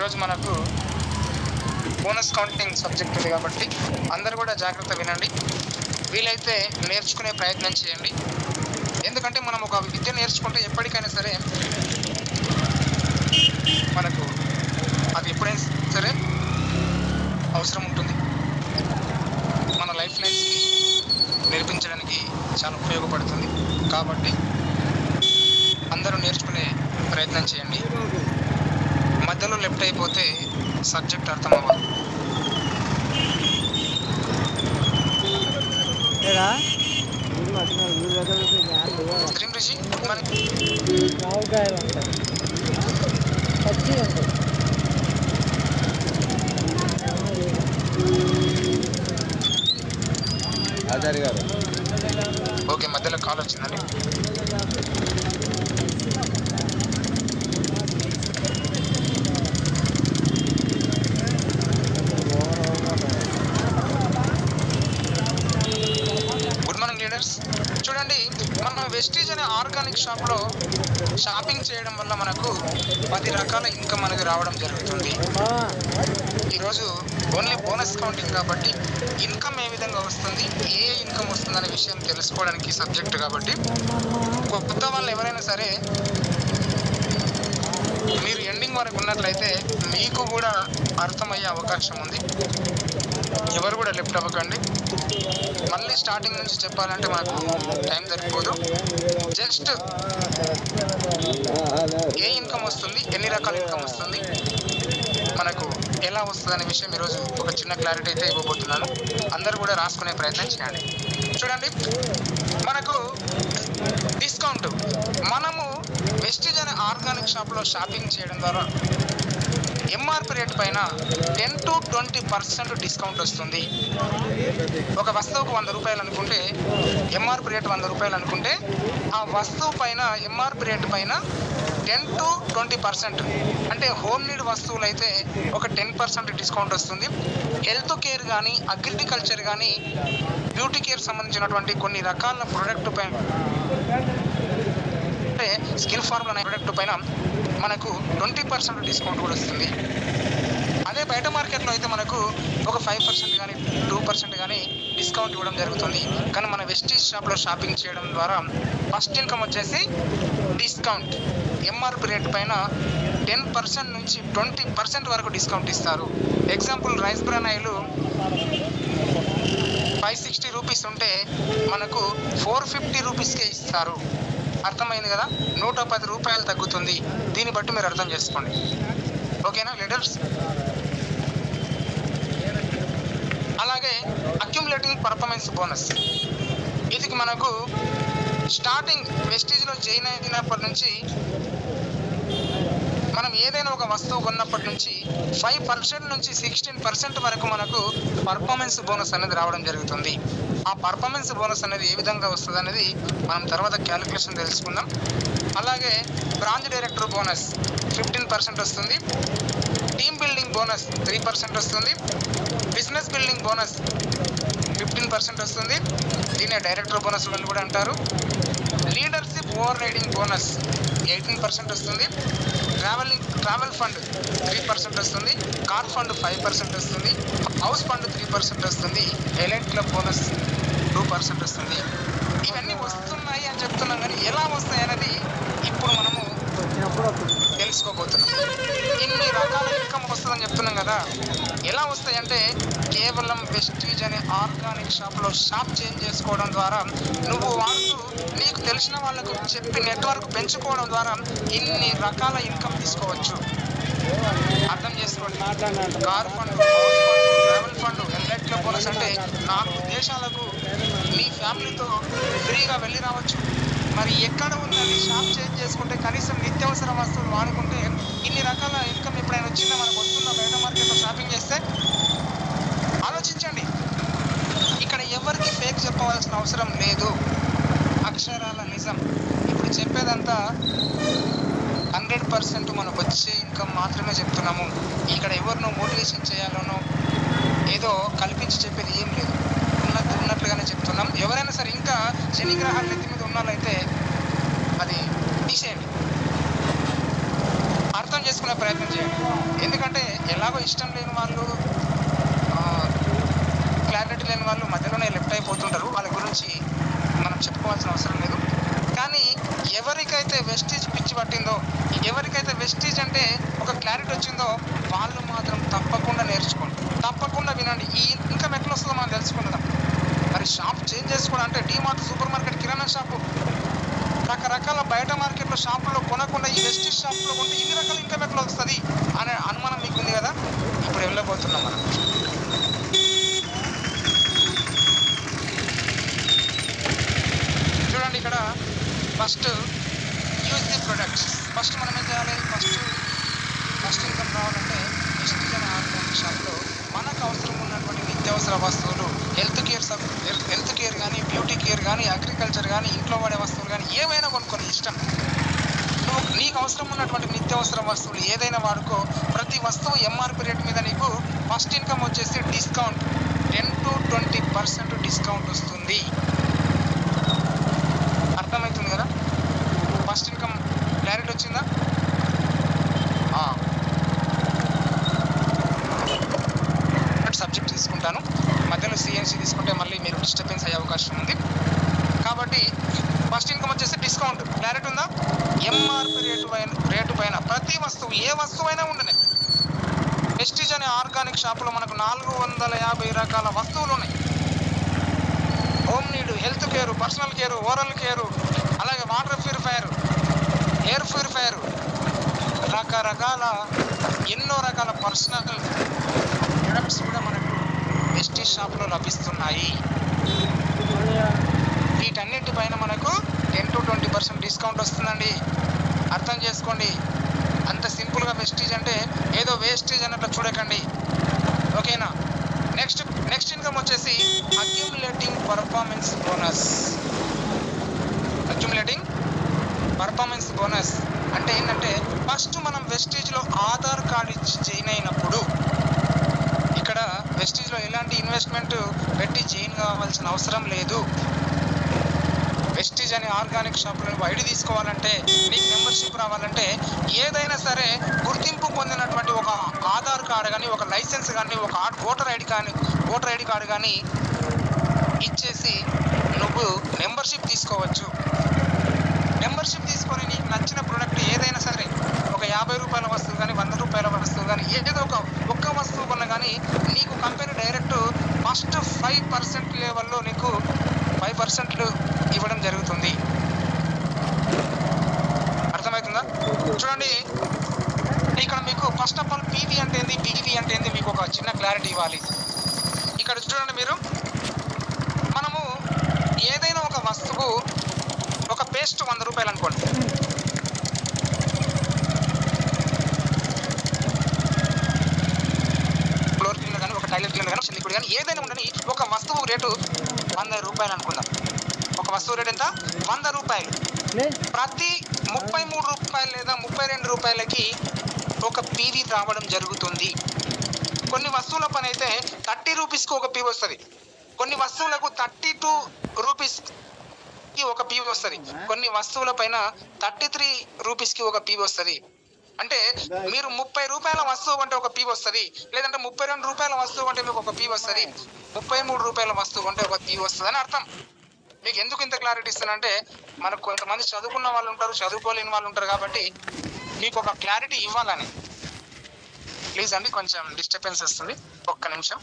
ఈరోజు మనకు bonus counting subject ఉంది కాబట్టి అందరూ కూడా జాగ్రత్త వినండి. వీలైతే నేర్చుకునే ప్రయత్నం చేయండి. ఎందుకంటే మనం ఒక విద్య నేర్చుకుంటే ఎప్పటికైనా సరే మనకు అది ఎప్పుడైనా సరే అవసరం ఉంటుంది. మన లైఫ్ లైన్స్కి నేర్పించడానికి చాలా ఉపయోగపడుతుంది. కాబట్టి అందరూ నేర్చుకునే ప్రయత్నం చేయండి. మధ్యలో లెఫ్ట్ అయిపోతే సబ్జెక్ట్ అర్థం అవ్వదు. ఓకే, మధ్యలో కాల్ వచ్చిందండి. Good morning leaders. చూడండి, మనం వెస్టీజ్ అనే ఆర్గానిక్ షాప్లో షాపింగ్ చేయడం వల్ల మనకు 10 రకాల ఇన్కమ్ మనకి రావడం జరుగుతుంది. ఈరోజు ఓన్లీ బోనస్ కౌంటింగ్ కాబట్టి ఇన్కమ్ ఏ విధంగా వస్తుంది, ఏ ఇన్కమ్ వస్తుంది అనే విషయం తెలుసుకోవడానికి సబ్జెక్ట్ కాబట్టి కొత్త వాళ్ళు ఎవరైనా సరే మీరు ఎండింగ్ వరకు ఉన్నట్లయితే మీకు కూడా అర్థమయ్యే అవకాశం ఉంది. ఎవరు కూడా లెఫ్ట్ అవ్వకండి. మళ్ళీ స్టార్టింగ్ నుంచి చెప్పాలంటే మనకు టైం సరిపోదు. జస్ట్ ఏ ఇన్కమ్ వస్తుంది, ఎన్ని రకాల ఇన్కమ్ వస్తుంది, మనకు ఎలా వస్తుంది అనే విషయం ఈరోజు ఒక చిన్న క్లారిటీ అయితే ఇవ్వబోతున్నాను. అందరూ కూడా రాసుకునే ప్రయత్నం చేయండి. చూడండి, మనకు డిస్కౌంట్, మనము వెస్టీజ్ అనే ఆర్గానిక్ షాప్లో షాపింగ్ చేయడం ద్వారా ఎంఆర్పి రేట్ పైన 10 to 20% డిస్కౌంట్ వస్తుంది. ఒక వస్తువుకు 100 రూపాయలు అనుకుంటే ఎంఆర్పి రేట్ 100 రూపాయలు అనుకుంటే ఆ వస్తువు పైన ఎంఆర్పి రేట్ పైన 10 to 20%, అంటే హోమ్ నీడ్ వస్తువులు అయితే ఒక 10% డిస్కౌంట్ వస్తుంది. హెల్త్ కేర్ కానీ, అగ్రికల్చర్ కానీ, బ్యూటీ కేర్ సంబంధించినటువంటి కొన్ని రకాల ప్రోడక్ట్ పైన, అంటే స్కిన్ ఫార్ములా అనే ప్రోడక్ట్ పైన మనకు 20% డిస్కౌంట్ కూడా వస్తుంది. అదే బయట మార్కెట్లో అయితే మనకు ఒక 5% కానీ 2% కానీ డిస్కౌంట్ ఇవ్వడం జరుగుతుంది. కానీ మన వెస్టీజ్ షాప్లో షాపింగ్ చేయడం ద్వారా ఫస్ట్ ఇన్కమ్ వచ్చేసి డిస్కౌంట్. ఎంఆర్పి రేట్ పైన 10% నుంచి 20% వరకు డిస్కౌంట్ ఇస్తారు. Example, rice bran oil 560 rupees ఉంటే మనకు 450 రూపీస్కే ఇస్తారు. అర్థమైంది కదా? 110 రూపాయలు తగ్గుతుంది. దీన్ని బట్టి మీరు అర్థం చేసుకోండి. ఓకేనా లీడర్స్? అలాగే అక్యుములేటింగ్ పర్ఫార్మెన్స్ బోనస్, ఇది మనకు స్టార్టింగ్ వెస్టీజ్లో జాయిన్ అయినప్పటి నుంచి మనం ఏదైనా ఒక వస్తువు కొన్నప్పటి నుంచి 5% నుంచి 16% వరకు మనకు పర్ఫార్మెన్స్ బోనస్ అనేది రావడం జరుగుతుంది. ఆ పర్ఫార్మెన్స్ బోనస్ అనేది ఏ విధంగా వస్తుంది అనేది మనం తర్వాత క్యాలిక్యులేషన్ తెలుసుకుందాం. అలాగే బ్రాంచ్ డైరెక్టర్ బోనస్ 15% వస్తుంది. టీమ్ బిల్డింగ్ బోనస్ 3% వస్తుంది. బిజినెస్ బిల్డింగ్ బోనస్ 15% వస్తుంది. దీన్నే డైరెక్టర్ బోనస్ అని కూడా అంటారు. లీడర్షిప్ ఓవర్ రైడింగ్ బోనస్ 18% వస్తుంది. ట్రావెల్ ఫండ్ 3% వస్తుంది. కార్ ఫండ్ 5% వస్తుంది. హౌస్ ఫండ్ 3% వస్తుంది. ఎలైట్ క్లబ్ బోనస్ 2% వస్తుంది. ఇవన్నీ వస్తున్నాయి అని చెప్తున్నాం, కానీ ఎలా వస్తాయి అనేది ఇప్పుడు మనము తెలుసుకోబోతున్నాం. ఇన్ని రకాల ఇన్కమ్ వస్తుందని చెప్తున్నాం కదా, ఎలా వస్తాయంటే కేవలం వెస్టీజ్ అనే ఆర్గానిక్ షాప్లో షాప్ చేంజ్ చేసుకోవడం ద్వారా, నువ్వు వాడుతూ నీకు తెలిసిన వాళ్ళకు చెప్పి నెట్వర్క్ పెంచుకోవడం ద్వారా ఇన్ని రకాల ఇన్కమ్ తీసుకోవచ్చు. అర్థం చేసుకోండి. Car fund, house fund, travel fund, elite club bonus అంటే 4 దేశాలకు మీ ఫ్యామిలీతో ఫ్రీగా వెళ్ళి రావచ్చు. మరి ఎక్కడ ఉన్నది షాప్ చేంజ్ చేసుకుంటే, కనీసం నిత్యావసర వస్తువులు వాడుకుంటే ఇన్ని రకాల ఇన్కమ్ ఎప్పుడైనా వచ్చిందా? మనకు వస్తుందా బయట మార్కెట్లో షాపింగ్ చేస్తే? ఆలోచించండి. ఇక్కడ ఎవరికి ఫేక్ చెప్పవలసిన అవసరం లేదు. అక్షరాల నిజం. ఇప్పుడు చెప్పేదంతా 100% మనకు వచ్చే ఇన్కమ్ మాత్రమే చెప్తున్నాము. ఇక్కడ ఎవరినో మోటివేషన్ చేయాలనో ఏదో కల్పించి చెప్పేది ఏం లేదు. ఉన్నట్లుగానే చెప్తున్నాం. ఎవరైనా సరే ఇంకా శని గ్రహాల నెత్తి మీద ఉన్నట్లయితే అది తీసేయండి. అర్థం చేసుకోండి. చేసుకునే ప్రయత్నం చేయండి. ఎందుకంటే ఎలాగో ఇష్టం లేని వాళ్ళు, క్లారిటీ లేని వాళ్ళు మధ్యలోనే లెఫ్ట్ అయిపోతుంటారు. వాళ్ళ గురించి మనం చెప్పుకోవాల్సిన అవసరం లేదు. కానీ ఎవరికైతే వెస్టీజ్ పిచ్చి పట్టిందో, ఎవరికైతే వెస్టీజ్ అంటే ఒక క్లారిటీ వచ్చిందో వాళ్ళు మాత్రం తప్పకుండా నేర్చుకోండి, తప్పకుండా వినండి. ఈ ఇన్కమ్ ఎట్లా వస్తుందో మనం తెలుసుకుందాం. మరి షాప్ చేంజ్ చేసుకోవడం అంటే డీమార్ట్, సూపర్ మార్కెట్, కిరాణా షాపు, రకరకాల బయట మార్కెట్లో షాపుల్లో కొనకుండా ఈ వెస్టీజ్ షాపులో కొంటే ఇన్ని రకాల ఇన్కమ్ ఎట్లా వస్తుంది అనే అనుమానం మీకు ఉంది కదా. ఇప్పుడు వెళ్ళబోతున్నాం మనం. చూడండి, ఇక్కడ first use the products. First మనం ఏం చేయాలి? ఫస్ట్ ఇన్కమ్ రావాలంటే వెస్టీజ్ అనే ఆర్గానిక్ షాప్లో మనకు అవసరం ఉన్నటువంటి నిత్యావసర వస్తువులు, హెల్త్ కేర్ కానీ, బ్యూటీ కేర్ కానీ, అగ్రికల్చర్ కానీ, ఇంట్లో వాడే వస్తువులు కానీ ఏవైనా కొనుక్కొని ఇష్టం. నీకు అవసరం ఉన్నటువంటి నిత్యావసర వస్తువులు ఏదైనా వాడుకో. ప్రతి వస్తువు ఎంఆర్పి రేట్ మీద నీకు ఫస్ట్ ఇన్కమ్ వచ్చేసి డిస్కౌంట్ 10 to 20% డిస్కౌంట్ వస్తుంది. అర్థమవుతుంది కదా? ఫస్ట్ ఇన్కమ్ క్లారిటీ వచ్చిందా? సబ్జెక్ట్ తీసుకుంటాను, మధ్యలో సిఎన్సి తీసుకుంటే మళ్ళీ మీరు డిస్టర్బెన్స్ అయ్యే అవకాశం ఉంది. కాబట్టి ఫస్ట్ ఇన్కమ్ వచ్చేసి డిస్కౌంట్. క్లారిటీ ఉందా? ఎంఆర్పి రేటు పైన ప్రతి వస్తువు, ఏ వస్తువు అయినా ఉండనే. వెస్టీజ్ అనే ఆర్గానిక్ షాపులో మనకు 450 రకాల వస్తువులు ఉన్నాయి. Home need, health care, personal care, oral care, అలాగే వాటర్ ప్యూరిఫైయర్, ఎయిర్ ప్యూరిఫైయర్, రకరకాల ఎన్నో రకాల పర్సనల్ ప్రొడక్ట్స్ కూడా మనకు వెస్టీజ్ షాప్లో లభిస్తున్నాయి. వీటన్నిటిపైన మనకు 10 to 20% డిస్కౌంట్ వస్తుందండి. అర్థం చేసుకోండి. అంత సింపుల్గా వెస్టీజ్ అంటే ఏదో వేస్టేజ్ అన్నట్లు చూడకండి, ఓకేనా? నెక్స్ట్ ఇన్కమ్ వచ్చేసి accumulating performance bonus. Accumulating performance bonus అంటే ఏంటంటే ఫస్ట్ మనం వెస్టీజ్లో ఆధార్ కార్డ్ ఇచ్చి జాయిన్ అయినప్పుడు, ఇక్కడ వెస్టీజ్లో ఎలాంటి ఇన్వెస్ట్మెంట్ పెట్టి జాయిన్ కావాల్సిన అవసరం లేదు. వెస్టీజ్ అనే ఆర్గానిక్ షాపులో ఐడి తీసుకోవాలంటే, నీకు మెంబర్షిప్ రావాలంటే ఏదైనా సరే గుర్తింపు పొందినటువంటి ఒక ఆధార్ కార్డు కానీ, ఒక లైసెన్స్ కానీ, ఒక ఓటర్ ఐడి కార్డు కానీ ఇచ్చేసి నువ్వు మెంబర్షిప్ తీసుకోవచ్చు. మెంబర్షిప్ తీసుకొని నీకు నచ్చిన ప్రోడక్ట్ ఏదైనా సరే, ఒక 50 రూపాయల వస్తువు కానీ, 100 రూపాయల వస్తువు కానీ, ఏదో ఒక్క వస్తువు కొన్నా కానీ నీకు కంపెనీ డైరెక్ట్ ఫస్ట్ 5% లెవెల్లో నీకు 5% ఇవ్వడం జరుగుతుంది. అర్థమవుతుందా? చూడండి, ఇక్కడ మీకు ఫస్ట్ ఆఫ్ ఆల్ పీవీ అంటే ఏంది, మీకు ఒక చిన్న క్లారిటీ ఇవ్వాలి. ఇక్కడ చూడండి, మీరు మనము ఏదైనా ఒక వస్తువు, ఒక పేస్ట్ 100 రూపాయలు అనుకోండి. ఫ్లోర్ క్లీనర్ కానీ, ఒక టాయిలెట్ క్లీనర్ కానీ, లిక్విడ్ కానీ ఏదైనా ఉండని ఒక వస్తువు రేటు 100 రూపాయలు అనుకుందాం. ఒక వస్తువు రేటు ఎంత? 100 రూపాయలు. ప్రతి 33 రూపాయలు లేదా 32 రూపాయలకి ఒక పీవీ రావడం జరుగుతుంది. కొన్ని వస్తువుల పని అయితే 30 రూపీస్కి ఒక పీవీ వస్తుంది. కొన్ని వస్తువులకు 32 రూపీస్కి ఒక పీవీ వస్తుంది. కొన్ని వస్తువుల పైన 33 రూపీస్కి ఒక పీవీ వస్తుంది. అంటే మీరు 30 రూపాయల వస్తువు అంటే ఒక పీవీ వస్తుంది, లేదంటే 32 రూపాయల వస్తువు అంటే మీకు ఒక పీవీ వస్తుంది, 33 రూపాయల వస్తువు అంటే ఒక పీవీ వస్తుంది అని అర్థం. మీకు ఎందుకు ఇంత క్లారిటీ ఇస్తానంటే, మనకు కొంతమంది చదువుకున్న వాళ్ళు ఉంటారు, చదువుకోలేని వాళ్ళు ఉంటారు, కాబట్టి మీకు ఒక క్లారిటీ ఇవ్వాలని. ప్లీజ్ అండి, కొంచెం డిస్టర్బెన్స్ వస్తుంది, ఒక్క నిమిషం.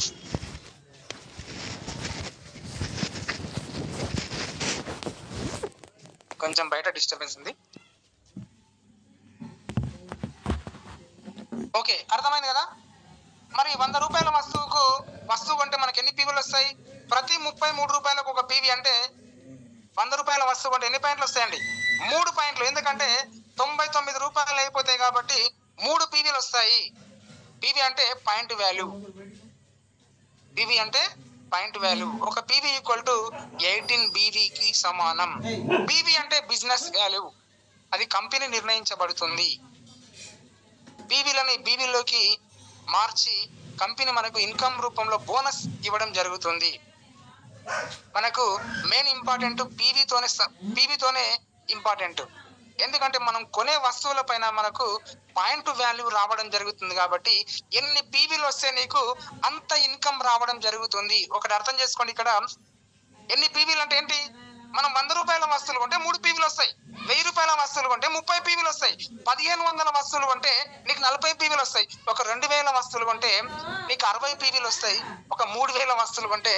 కొంచెం బయట డిస్టర్బెన్స్ ఉంది. ఓకే, అర్థమైంది కదా? మరి 100 రూపాయల వస్తువు అంటే మనకి ఎన్ని పీవీలు వస్తాయి? ప్రతి 33 రూపాయలకు ఒక పీవీ అంటే 100 రూపాయల వస్తువు అంటే ఎన్ని పాయింట్లు వస్తాయండి? 3 పాయింట్లు. ఎందుకంటే 99 రూపాయలు అయిపోతాయి కాబట్టి 3 పీవీలు వస్తాయి. పీవీ అంటే పాయింట్ వాల్యూ. పీవీ అంటే పాయింట్ వాల్యూ. ఒక పీవీ ఈక్వల్ టు 18 బీవీకి సమానం. పీవీ అంటే బిజినెస్ వాల్యూ, అది కంపెనీ నిర్ణయించబడుతుంది. బీవీలోకి మార్చి కంపెనీ మనకు ఇన్కమ్ రూపంలో బోనస్ ఇవ్వడం జరుగుతుంది. మనకు మెయిన్ ఇంపార్టెంట్ పీవీతోనే ఇంపార్టెంట్. ఎందుకంటే మనం కొనే వస్తువుల పైన మనకు పాయింట్ వాల్యూ రావడం జరుగుతుంది కాబట్టి ఎన్ని పీవీలు వస్తే నీకు అంత ఇన్కమ్ రావడం జరుగుతుంది. ఒకటి అర్థం చేసుకోండి, ఇక్కడ ఎన్ని పీవీలు అంటే ఏంటి? మనం 100 రూపాయల వస్తువులు కొంటే 3 పీవీలు వస్తాయి, 1000 రూపాయల వస్తువులు కొంటే 30 పీవీలు వస్తాయి, 1500 వస్తువులు కొంటే నీకు 40 పీవీలు వస్తాయి, ఒక 2000 వస్తువులు కొంటే నీకు 60 పీవీలు వస్తాయి, ఒక 3000 వస్తువులు కొంటే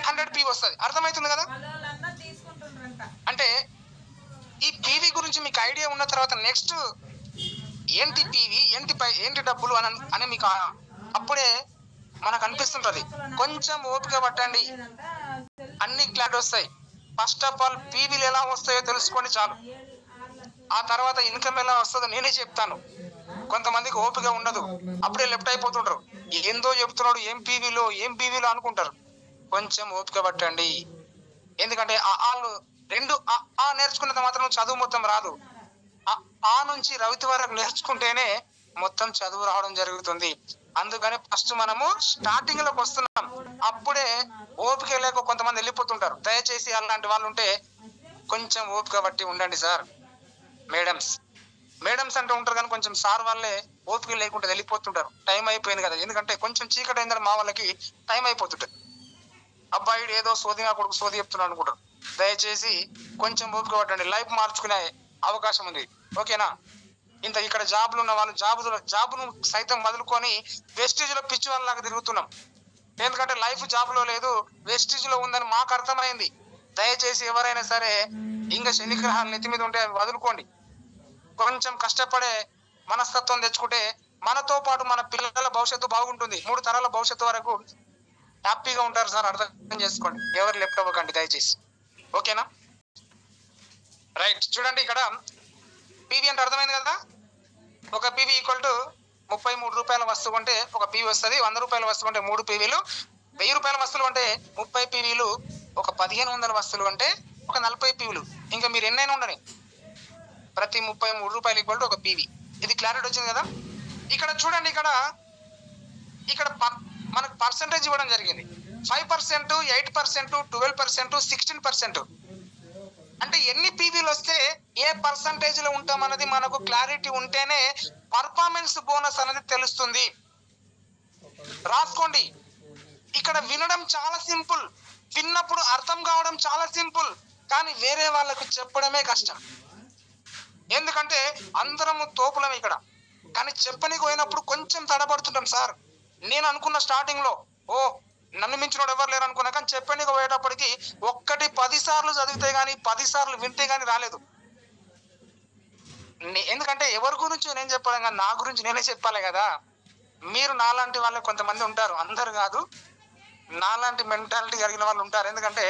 100 పీవీ వస్తుంది. అర్థమవుతుంది కదా? అంటే ఈ పీవీ గురించి మీకు ఐడియా ఉన్న తర్వాత నెక్స్ట్ ఏంటి పీవీ, ఏంటి డబ్బులు అని మీకు అప్పుడే మనకు అనిపిస్తుంటది. కొంచెం ఓపిక పట్టండి, అన్ని క్లారిటీ వస్తాయి. ఫస్ట్ ఆఫ్ ఆల్ పీవీలు ఎలా వస్తాయో తెలుసుకోండి చాలు. ఆ తర్వాత ఇన్కమ్ ఎలా వస్తుందో నేనే చెప్తాను. కొంతమందికి ఓపిక ఉండదు, అప్పుడే లెఫ్ట్ అయిపోతుంటారు. ఏందో చెప్తున్నాడు, ఏం పీవీలో అనుకుంటారు. కొంచెం ఓపిక పట్టండి, ఎందుకంటే వాళ్ళు రెండు నేర్చుకున్నంత మాత్రం చదువు మొత్తం రాదు. ఆ నుంచి రవితి వరకు నేర్చుకుంటేనే మొత్తం చదువు రావడం జరుగుతుంది. అందుకని ఫస్ట్ మనము స్టార్టింగ్ లోకి వస్తున్నాం, అప్పుడే ఓపిక లేక కొంతమంది వెళ్ళిపోతుంటారు. దయచేసి అలాంటి వాళ్ళు ఉంటే కొంచెం ఓపిక పట్టి ఉండండి సార్. మేడమ్స్ అంటూ ఉంటారు కానీ కొంచెం సార్ వాళ్ళే ఓపిక లేకుండా వెళ్ళిపోతుంటారు. టైం అయిపోయింది కదా, ఎందుకంటే కొంచెం చీకటి అయిందని మా వాళ్ళకి టైం అయిపోతుంటది. అబ్బాయి ఏదో సోదిగా కొడుకు సోది చెప్తున్నాడు అనుకుంటారు. దయచేసి కొంచెం ఓపిక పట్టండి, లైఫ్ మార్చుకునే అవకాశం ఉంది. ఓకేనా? ఇక్కడ జాబులు ఉన్న వాళ్ళు జాబును సైతం వదులుకొని వెస్టేజ్ లో పిచ్చి వాళ్ళలాగా తిరుగుతున్నాం. ఎందుకంటే లైఫ్ జాబ్ లో లేదు, వెస్టేజ్ లో ఉందని మాకు అర్థమైంది. దయచేసి ఎవరైనా సరే ఇంకా శనిగ్రహాలు నెత్తి మీద ఉంటే వదులుకోండి. కొంచెం కష్టపడే మనస్తత్వం తెచ్చుకుంటే మనతో పాటు మన పిల్లల భవిష్యత్తు బాగుంటుంది. 3 తరాల భవిష్యత్తు వరకు హ్యాపీగా ఉంటారు సార్. అర్థం చేసుకోండి, ఎవరు లెఫ్ట్ అవ్వకండి దయచేసి. ఓకేనా? రైట్, చూడండి ఇక్కడ పీవీ అంటే అర్థమైంది కదా. ఒక పీవీ ఈక్వల్ టు 33 రూపాయల వస్తువు అంటే ఒక పీవీ వస్తుంది, 100 రూపాయల వస్తువు అంటే 3 పీవీలు, 1000 రూపాయల వస్తువులు అంటే 30 పీవీలు, ఒక 1500 వస్తువులు అంటే ఒక 40 పీవీలు. ఇంకా మీరు ఎన్నైనా ఉండని, ప్రతి 33 రూపాయలు ఈక్వల్ టు ఒక పీవీ. ఇది క్లారిటీ వచ్చింది కదా. ఇక్కడ చూడండి, ఇక్కడ మనకు పర్సెంటేజ్ ఇవ్వడం జరిగింది. 5%, 8%, 12%, 16%. అంటే ఎన్ని పీవీలు వస్తే ఏ పర్సంటేజ్ లో ఉంటాం అన్నది మనకు క్లారిటీ ఉంటేనే పర్ఫార్మెన్స్ బోనస్ అనేది తెలుస్తుంది. రాసుకోండి. ఇక్కడ వినడం చాలా సింపుల్, విన్నప్పుడు అర్థం కావడం చాలా సింపుల్, కానీ వేరే వాళ్ళకు చెప్పడమే కష్టం. ఎందుకంటే అందరము తోపులం ఇక్కడ, కానీ చెప్పనికి పోయినప్పుడు కొంచెం తడబడుతుంటాం సార్. నేను అనుకున్న స్టార్టింగ్ లో నన్ను మించినోడు ఎవరు లేరు అనుకున్నా, కానీ చెప్పనికి పోయేటప్పటికి 10 సార్లు చదివితే గానీ 10 సార్లు వింటే గానీ రాలేదు. ఎందుకంటే ఎవరి గురించి నేను చెప్పాలి కానీ నా గురించి నేనే చెప్పాలి కదా. మీరు నాలాంటి వాళ్ళు కొంతమంది ఉంటారు, అందరు కాదు, నాలాంటి మెంటాలిటీ కలిగిన వాళ్ళు ఉంటారు. ఎందుకంటే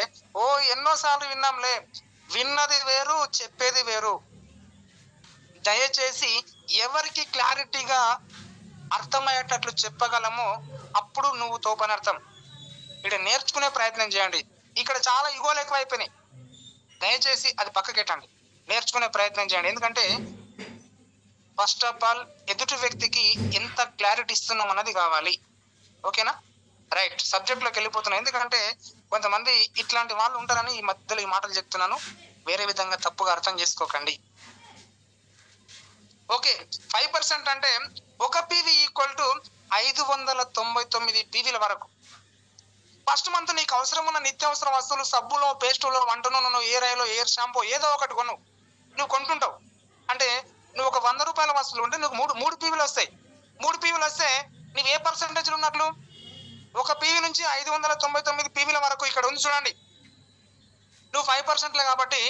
ఎన్నోసార్లు విన్నాంలే, విన్నది వేరు, చెప్పేది వేరు. దయచేసి ఎవరికి క్లారిటీగా అర్థమయ్యేటట్లు చెప్పగలమో అప్పుడు నువ్వు తోపని అర్థం. ఇక్కడ నేర్చుకునే ప్రయత్నం చేయండి. ఇక్కడ చాలా ఇగోలు ఎక్కువైపోయినాయి, దయచేసి అది పక్కకెట్టండి, నేర్చుకునే ప్రయత్నం చేయండి. ఎందుకంటే ఫస్ట్ ఆఫ్ ఆల్ ఎదుటి వ్యక్తికి ఎంత క్లారిటీ ఇస్తున్నాం అన్నది కావాలి. ఓకేనా? రైట్, సబ్జెక్ట్ లోకి వెళ్ళిపోతున్నాను. ఎందుకంటే కొంతమంది ఇట్లాంటి వాళ్ళు ఉంటారని ఈ మధ్యలో ఈ మాటలు చెప్తున్నాను, వేరే విధంగా తప్పుగా అర్థం చేసుకోకండి. ఓకే, 5% అంటే ఒక పీవీ ఈక్వల్ టు 599 పీవీల వరకు. ఫస్ట్ మంత్ నీకు అవసరం ఉన్న నిత్యావసర వస్తువులు, సబ్బులో, పేస్టులో, వంట నూనెలో, ఎయిర్ ఆయిల్, ఎయిర్ షాంపూ ఏదో ఒకటి నువ్వు కొంటుంటావు. అంటే నువ్వు ఒక 100 రూపాయల వస్తువులు ఉంటే నువ్వు మూడు పీవీలు వస్తాయి. 3 పీవీలు వస్తే నువ్వు ఏ పర్సెంటేజ్లో ఉన్నట్లు? ఒక పీవీ నుంచి 599 పీవీల వరకు ఇక్కడ ఉంది చూడండి. నువ్వు 5%లే కాబట్టి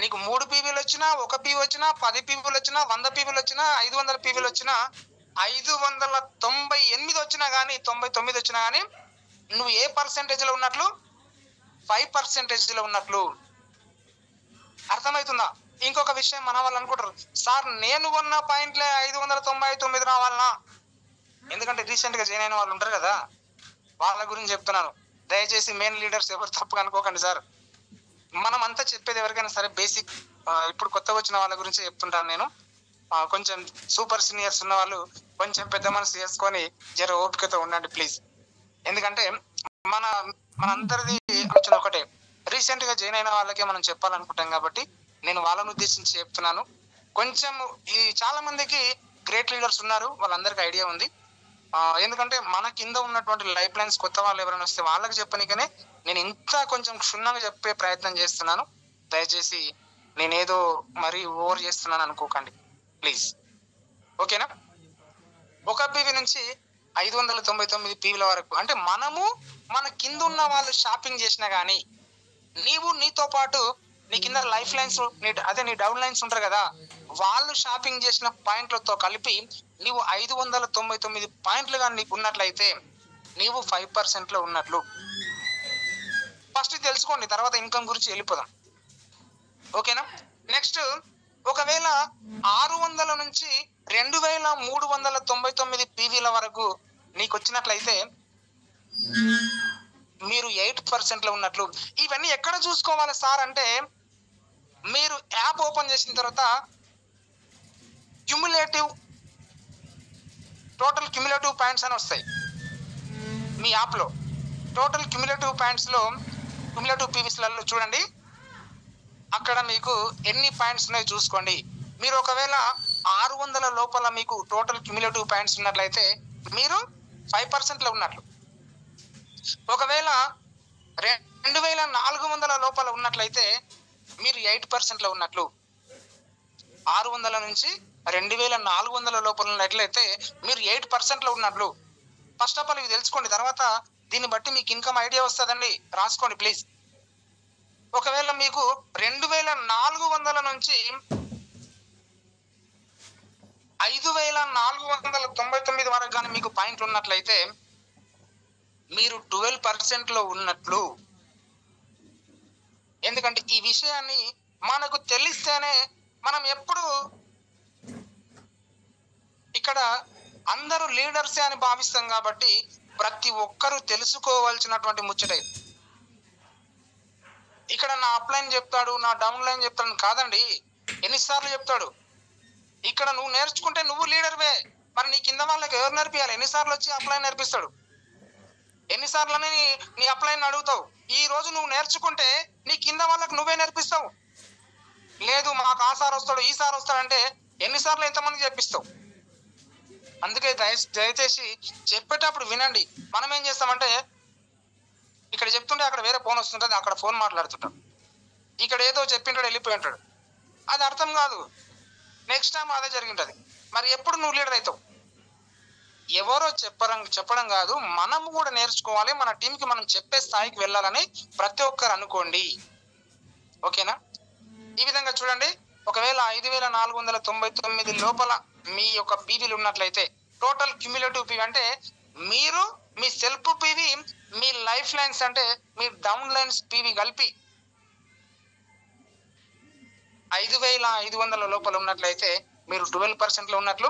నీకు 3 పీవీలు వచ్చినా, 1 పీవీ వచ్చినా, 10 పీవీలు వచ్చినా, 100 పీవీలు వచ్చినా, 500 పీవీలు వచ్చినా, 598 వచ్చినా కానీ, 99 వచ్చినా కానీ నువ్వు ఏ పర్సెంటేజ్లో ఉన్నట్లు? 5%లో ఉన్నట్లు. అర్థమవుతుందా? ఇంకొక విషయం మన వాళ్ళు అనుకుంటారు, సార్ నేను కొన్న పాయింట్లే 599 రావాలనా? ఎందుకంటే రీసెంట్ గా జాయిన్ అయిన వాళ్ళు ఉంటారు కదా, వాళ్ళ గురించి చెప్తున్నాను. దయచేసి మెయిన్ లీడర్స్ ఎవరు తప్పుగా అనుకోకండి సార్. మనం అంతా చెప్పేది ఎవరికైనా సరే బేసిక్, ఇప్పుడు కొత్తగా వచ్చిన వాళ్ళ గురించి చెప్తుంటాను నేను. కొంచెం సూపర్ సీనియర్స్ ఉన్న వాళ్ళు కొంచెం పెద్ద మనసు చేసుకొని జర ఓపికతో ఉండండి ప్లీజ్. ఎందుకంటే మన అందరిది ఆలోచన ఒకటే, రీసెంట్ గా జాయిన్ అయిన వాళ్ళకే మనం చెప్పాలనుకుంటాం కాబట్టి నేను వాళ్ళని ఉద్దేశించి చెప్తున్నాను. కొంచెం ఈ చాలా మందికి గ్రేట్ లీడర్స్ ఉన్నారు, వాళ్ళందరికీ ఐడియా ఉంది. ఎందుకంటే మన కింద ఉన్నటువంటి లైఫ్ లైన్స్ కొత్త వాళ్ళు ఎవరైనా వస్తే వాళ్ళకి చెప్పనికనే నేను ఇంత కొంచెం క్షుణ్ణంగా చెప్పే ప్రయత్నం చేస్తున్నాను. దయచేసి నేనేదో మరీ ఓవర్ చేస్తున్నాను అనుకోకండి ప్లీజ్. ఓకేనా? 1 పీవీ నుంచి 599 పీవీల వరకు, అంటే మనము మన కింద ఉన్న వాళ్ళు షాపింగ్ చేసినా కానీ నీవు నీతో పాటు నీ కింద లైఫ్ లైన్స్ నీ డౌన్ లైన్స్ ఉంటారు కదా, వాళ్ళు షాపింగ్ చేసిన పాయింట్లతో కలిపి నీవు 599 పాయింట్లు కానీ నీకు ఉన్నట్లయితే నీవు 5% లో ఉన్నట్లు. ఫస్ట్ తెలుసుకోండి, తర్వాత ఇన్కమ్ గురించి వెళ్ళిపోదాం. ఓకేనా? నెక్స్ట్, ఒకవేళ 600 నుంచి 2399 పీవీల వరకు నీకు వచ్చినట్లయితే మీరు 8% లో ఉన్నట్లు. ఇవన్నీ ఎక్కడ చూసుకోవాలి సార్ అంటే, మీరు యాప్ ఓపెన్ చేసిన తర్వాత టోటల్ క్యుములేటివ్ పాయింట్స్ అని వస్తాయి మీ యాప్లో. టోటల్ క్యుములేటివ్ పాయింట్స్లో క్యుములేటివ్ పీవీస్లలో చూడండి, అక్కడ మీకు ఎన్ని పాయింట్స్ ఉన్నాయో చూసుకోండి. మీరు ఒకవేళ 600 లోపల మీకు టోటల్ క్యుములేటివ్ పాయింట్స్ ఉన్నట్లయితే మీరు 5% లో ఉన్నట్లు. ఒకవేళ 2400 లోపల ఉన్నట్లయితే మీరు 8% లో ఉన్నట్లు. 600 నుంచి 2400 లోపల ఉన్నట్లయితే మీరు 8% లో ఉన్నట్లు. ఫస్ట్ ఆఫ్ ఆల్ ఇవి తెలుసుకోండి, తర్వాత దీన్ని బట్టి మీకు ఇన్కమ్ ఐడియా వస్తుందండి, రాసుకోండి ప్లీజ్. ఒకవేళ మీకు 2400 నుంచి 5499 వరకు కానీ మీకు పాయింట్లు ఉన్నట్లయితే మీరు 12% లో ఉన్నట్లు. ఎందుకంటే ఈ విషయాన్ని మనకు తెలిస్తేనే మనం ఎప్పుడు ఇక్కడ అందరూ లీడర్సే అని భావిస్తాం కాబట్టి ప్రతి ఒక్కరూ తెలుసుకోవాల్సినటువంటి ముచ్చటే. ఇక్కడ నా అప్లైన్ చెప్తాడు, నా డౌన్ లైన్ చెప్తాడు కాదండి, ఎన్నిసార్లు చెప్తాడు. ఇక్కడ నువ్వు నేర్చుకుంటే నువ్వు లీడర్వే, మరి నీ కింద వాళ్ళకి ఎవరు నేర్పియాలి? ఎన్నిసార్లు వచ్చి అప్లైన్ నేర్పిస్తాడు? ఎన్నిసార్లు నీ అప్లైన్ అడుగుతావు? ఈ రోజు నువ్వు నేర్చుకుంటే నీ కింద వాళ్ళకి నువ్వే నేర్పిస్తావు. లేదు మాకు ఆ సార్ వస్తాడు ఈ సార్ వస్తాడంటే ఎన్నిసార్లు ఎంతమంది చెప్పిస్తావు? అందుకే దయచేసి చెప్పేటప్పుడు వినండి. మనం ఏం చేస్తామంటే ఇక్కడ చెప్తుంటే అక్కడ వేరే ఫోన్ వస్తుంటుంది, అక్కడ ఫోన్ మాట్లాడుతుంటాం, ఇక్కడ ఏదో చెప్పింటాడు వెళ్ళిపోయి ఉంటాడు, అది అర్థం కాదు. నెక్స్ట్ టైం అదే జరిగింటుంది. మరి ఎప్పుడు నువ్వు లీడర్ అవుతావు? ఎవరో చెప్పడం కాదు, మనము కూడా నేర్చుకోవాలి, మన టీంకి మనం చెప్పే స్థాయికి వెళ్ళాలని ప్రతి ఒక్కరు అనుకోండి. ఓకేనా? ఈ విధంగా చూడండి, ఒకవేళ 5499 లోపల మీ యొక్క పీవీలు ఉన్నట్లయితే టోటల్ క్యుములేటివ్ పీవీ అంటే మీరు మీ సెల్ఫ్ పీవీ, మీ లైఫ్ లైన్స్ అంటే మీ డౌన్ లైన్స్ పీవీ కలిపి 5500 లోపల ఉన్నట్లయితే మీరు 12% లో ఉన్నట్లు.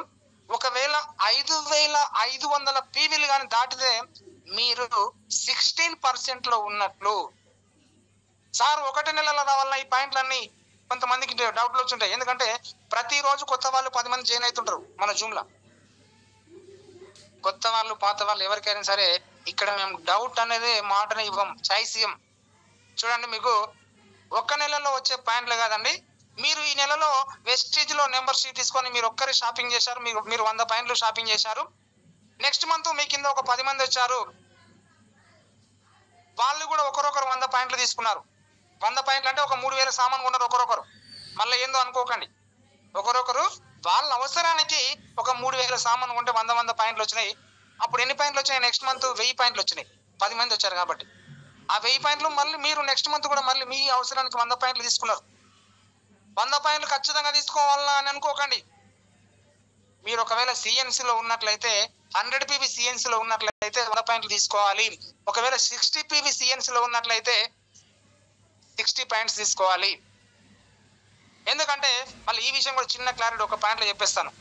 ఒకవేళ 5500 పీవీలు కానీ దాటితే మీరు 16% లో ఉన్నట్లు. సార్ 1 నెలలో రావాలన్నా ఈ పాయింట్లన్నీ కొంతమందికి డౌట్లు వచ్చుంటాయి. ఎందుకంటే ప్రతిరోజు కొత్త వాళ్ళు 10 మంది జాయిన్ అవుతుంటారు మన జూమ్లో. కొత్త వాళ్ళు పాత వాళ్ళు ఎవరికైనా సరే ఇక్కడ మేము డౌట్ అనేది మాటనే ఇవ్వం, చాయిస్ ఇవ్వం. చూడండి, మీకు 1 నెలలో వచ్చే పాయింట్లు కాదండి, మీరు ఈ నెలలో వెస్టేజ్ లో మెంబర్షిప్ తీసుకొని మీరు ఒక్కరి షాపింగ్ చేశారు, మీరు 100 పాయింట్లు షాపింగ్ చేశారు. నెక్స్ట్ మంత్ మీ కింద ఒక 10 మంది వచ్చారు, వాళ్ళు కూడా ఒకరొకరు 100 పాయింట్లు తీసుకున్నారు. 100 పాయింట్లు అంటే ఒక 3000 సామాన్ కొన్నారు ఒకరొకరు. మళ్ళీ ఏందో అనుకోకండి, ఒకరొకరు వాళ్ళ అవసరానికి ఒక 3000 సామాన్ కొంటే 100 పాయింట్లు వచ్చినాయి. అప్పుడు ఎన్ని పాయింట్లు వచ్చినాయి? నెక్స్ట్ మంత్ 1000 పాయింట్లు వచ్చినాయి. 10 మంది వచ్చారు కాబట్టి ఆ 1000 పాయింట్లు మళ్ళీ మీరు నెక్స్ట్ మంత్ కూడా మళ్ళీ మీ అవసరానికి 100 పాయింట్లు తీసుకున్నారు. 100 పాయింట్లు ఖచ్చితంగా తీసుకోవాలా అని అనుకోకండి. మీరు ఒకవేళ సిఎన్సీలో ఉన్నట్లయితే 100 పీవీ సిఎన్సీలో ఉన్నట్లయితే 100 పాయింట్లు తీసుకోవాలి. ఒకవేళ 60 పీవీ సిఎన్సీలో ఉన్నట్లయితే 60 పాయింట్స్ తీసుకోవాలి. ఎందుకంటే మళ్ళీ ఈ విషయం కూడా చిన్న క్లారిటీ ఒక పాయింట్లో చెప్పేస్తాను.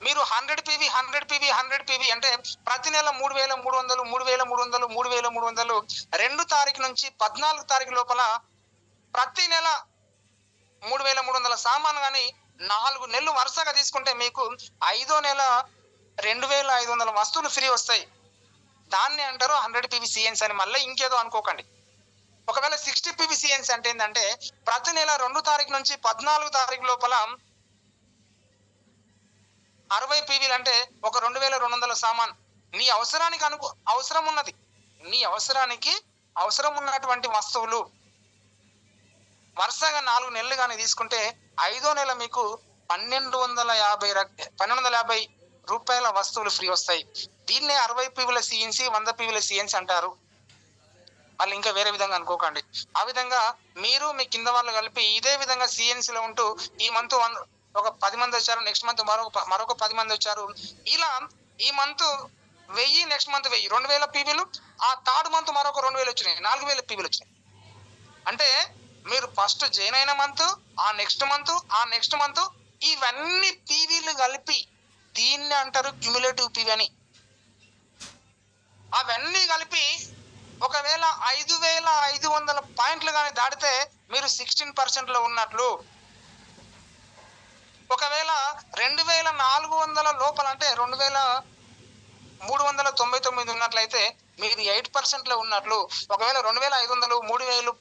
మీరు 100 పీవీ అంటే ప్రతి నెల 3300 2 తారీఖు నుంచి 14 తారీఖు లోపల ప్రతి నెల 3300 సామాను కానీ 4 నెలలు వరుసగా తీసుకుంటే మీకు 5వ నెల 2500 వస్తువులు ఫ్రీ వస్తాయి. దాన్ని అంటారు 100 పీవీ సిఎన్స్ అని. మళ్ళీ ఇంకేదో అనుకోకండి. ఒకవేళ 60 PVCNC అంటే ఏంటంటే ప్రతి నెల 2 తారీఖు నుంచి 14 తారీఖు లోపల 60 PVలు అంటే ఒక 2200 సామాన్ నీ అవసరానికి అవసరం ఉన్నది, నీ అవసరానికి అవసరం ఉన్నటువంటి వస్తువులు వరుసగా 4 నెలలు కానీ తీసుకుంటే 5వ నెల మీకు 1250 రూపాయల వస్తువులు ఫ్రీ వస్తాయి. దీన్నే 60 PVల CNC 100 PVల CNC అంటారు. వాళ్ళు ఇంకా వేరే విధంగా అనుకోకండి. ఆ విధంగా మీరు మీ కింద వాళ్ళు కలిపి ఇదే విధంగా CNCలో ఉంటూ ఈ మంత్ ఒక 10 మంది వచ్చారు, నెక్స్ట్ మంత్ మరొక 10 మంది వచ్చారు. ఇలా ఈ మంత్ 1000, నెక్స్ట్ మంత్ 1000, 2000 PVలు, ఆ థర్డ్ మంత్ మరొక 2000 వచ్చినాయి, 4000 PVలు వచ్చినాయి. అంటే మీరు ఫస్ట్ జాయిన్ అయిన మంత్, ఆ నెక్స్ట్ మంత్ ఇవన్నీ PVలు కలిపి దీన్ని అంటారు క్యుములేటివ్ PV అని. అవన్నీ కలిపి ఒకవేళ 5500 పాయింట్లు కానీ దాటితే మీరు 16% ఉన్నట్లు. ఒకవేళ 2400 లోపల అంటే 2399 ఉన్నట్లయితే మీరు 8% ఉన్నట్లు. ఒకవేళ 2500, 3000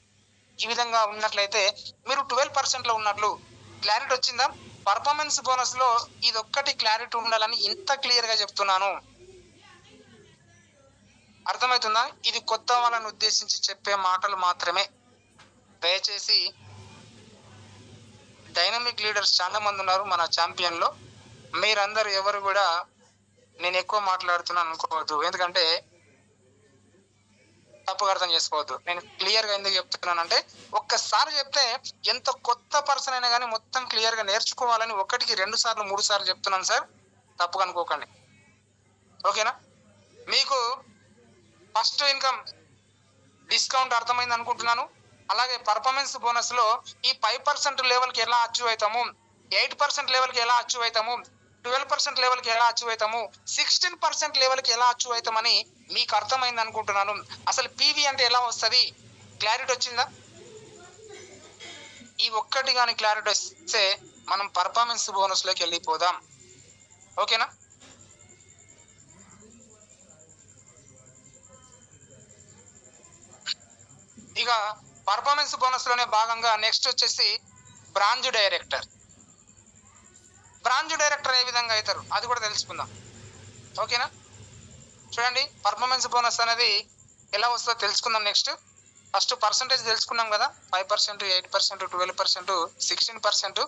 ఈ విధంగా ఉన్నట్లయితే మీరు 12% ఉన్నట్లు. క్లారిటీ వచ్చిందా? పర్ఫార్మెన్స్ బోనస్ లో ఇది ఒక్కటి క్లారిటీ ఉండాలని ఇంత క్లియర్ గా చెప్తున్నాను. అర్థమవుతుందా? ఇది కొత్త వాళ్ళని ఉద్దేశించి చెప్పే మాటలు మాత్రమే. దయచేసి డైనమిక్ లీడర్స్ చాలా మంది ఉన్నారు మన ఛాంపియన్ లో. మీరందరూ ఎవరు కూడా నేను ఎక్కువ మాట్లాడుతున్నాను అనుకోవద్దు, ఎందుకంటే తప్పుగా అర్థం చేసుకోవద్దు. నేను క్లియర్ గా ఎందుకు చెప్తున్నానంటే ఒక్కసారి చెప్తే ఎంత కొత్త పర్సన్ అయినా కానీ మొత్తం క్లియర్ గా నేర్చుకోవాలని 1కి 2 సార్లు 3 సార్లు చెప్తున్నాను సార్, తప్పుగా అనుకోకండి. ఓకేనా? మీకు ఫస్ట్ ఇన్కమ్ డిస్కౌంట్ అర్థమైంది అనుకుంటున్నాను. అలాగే పర్ఫార్మెన్స్ బోనస్ లో ఈ 5% లెవెల్కి ఎలా అచీవ్ అవుతాము, 8% లెవెల్కి ఎలా అచీవ్ అవుతాము, 12% లెవెల్కి ఎలా అచీవ్ అవుతాము, 16% లెవెల్కి ఎలా అచీవ్ అవుతామని మీకు అర్థమైంది అనుకుంటున్నాను. అసలు PV అంటే ఎలా వస్తుంది, క్లారిటీ వచ్చిందా? ఈ ఒక్కటి కానీ క్లారిటీ వస్తే మనం పర్ఫార్మెన్స్ బోనస్ లోకి వెళ్ళిపోదాం. ఓకేనా? ఇక పర్ఫార్మెన్స్ బోనస్ లోనే భాగంగా నెక్స్ట్ వచ్చేసి బ్రాంచ్ డైరెక్టర్. బ్రాంచ్ డైరెక్టర్ ఏ విధంగా అవుతారు అది కూడా తెలుసుకుందాం. ఓకేనా? చూడండి, పర్ఫార్మెన్స్ బోనస్ అనేది ఎలా వస్తుందో తెలుసుకుందాం. నెక్స్ట్ ఫస్ట్ పర్సంటేజ్ తెలుసుకున్నాం కదా, 5%, 8%, 12%, 16%.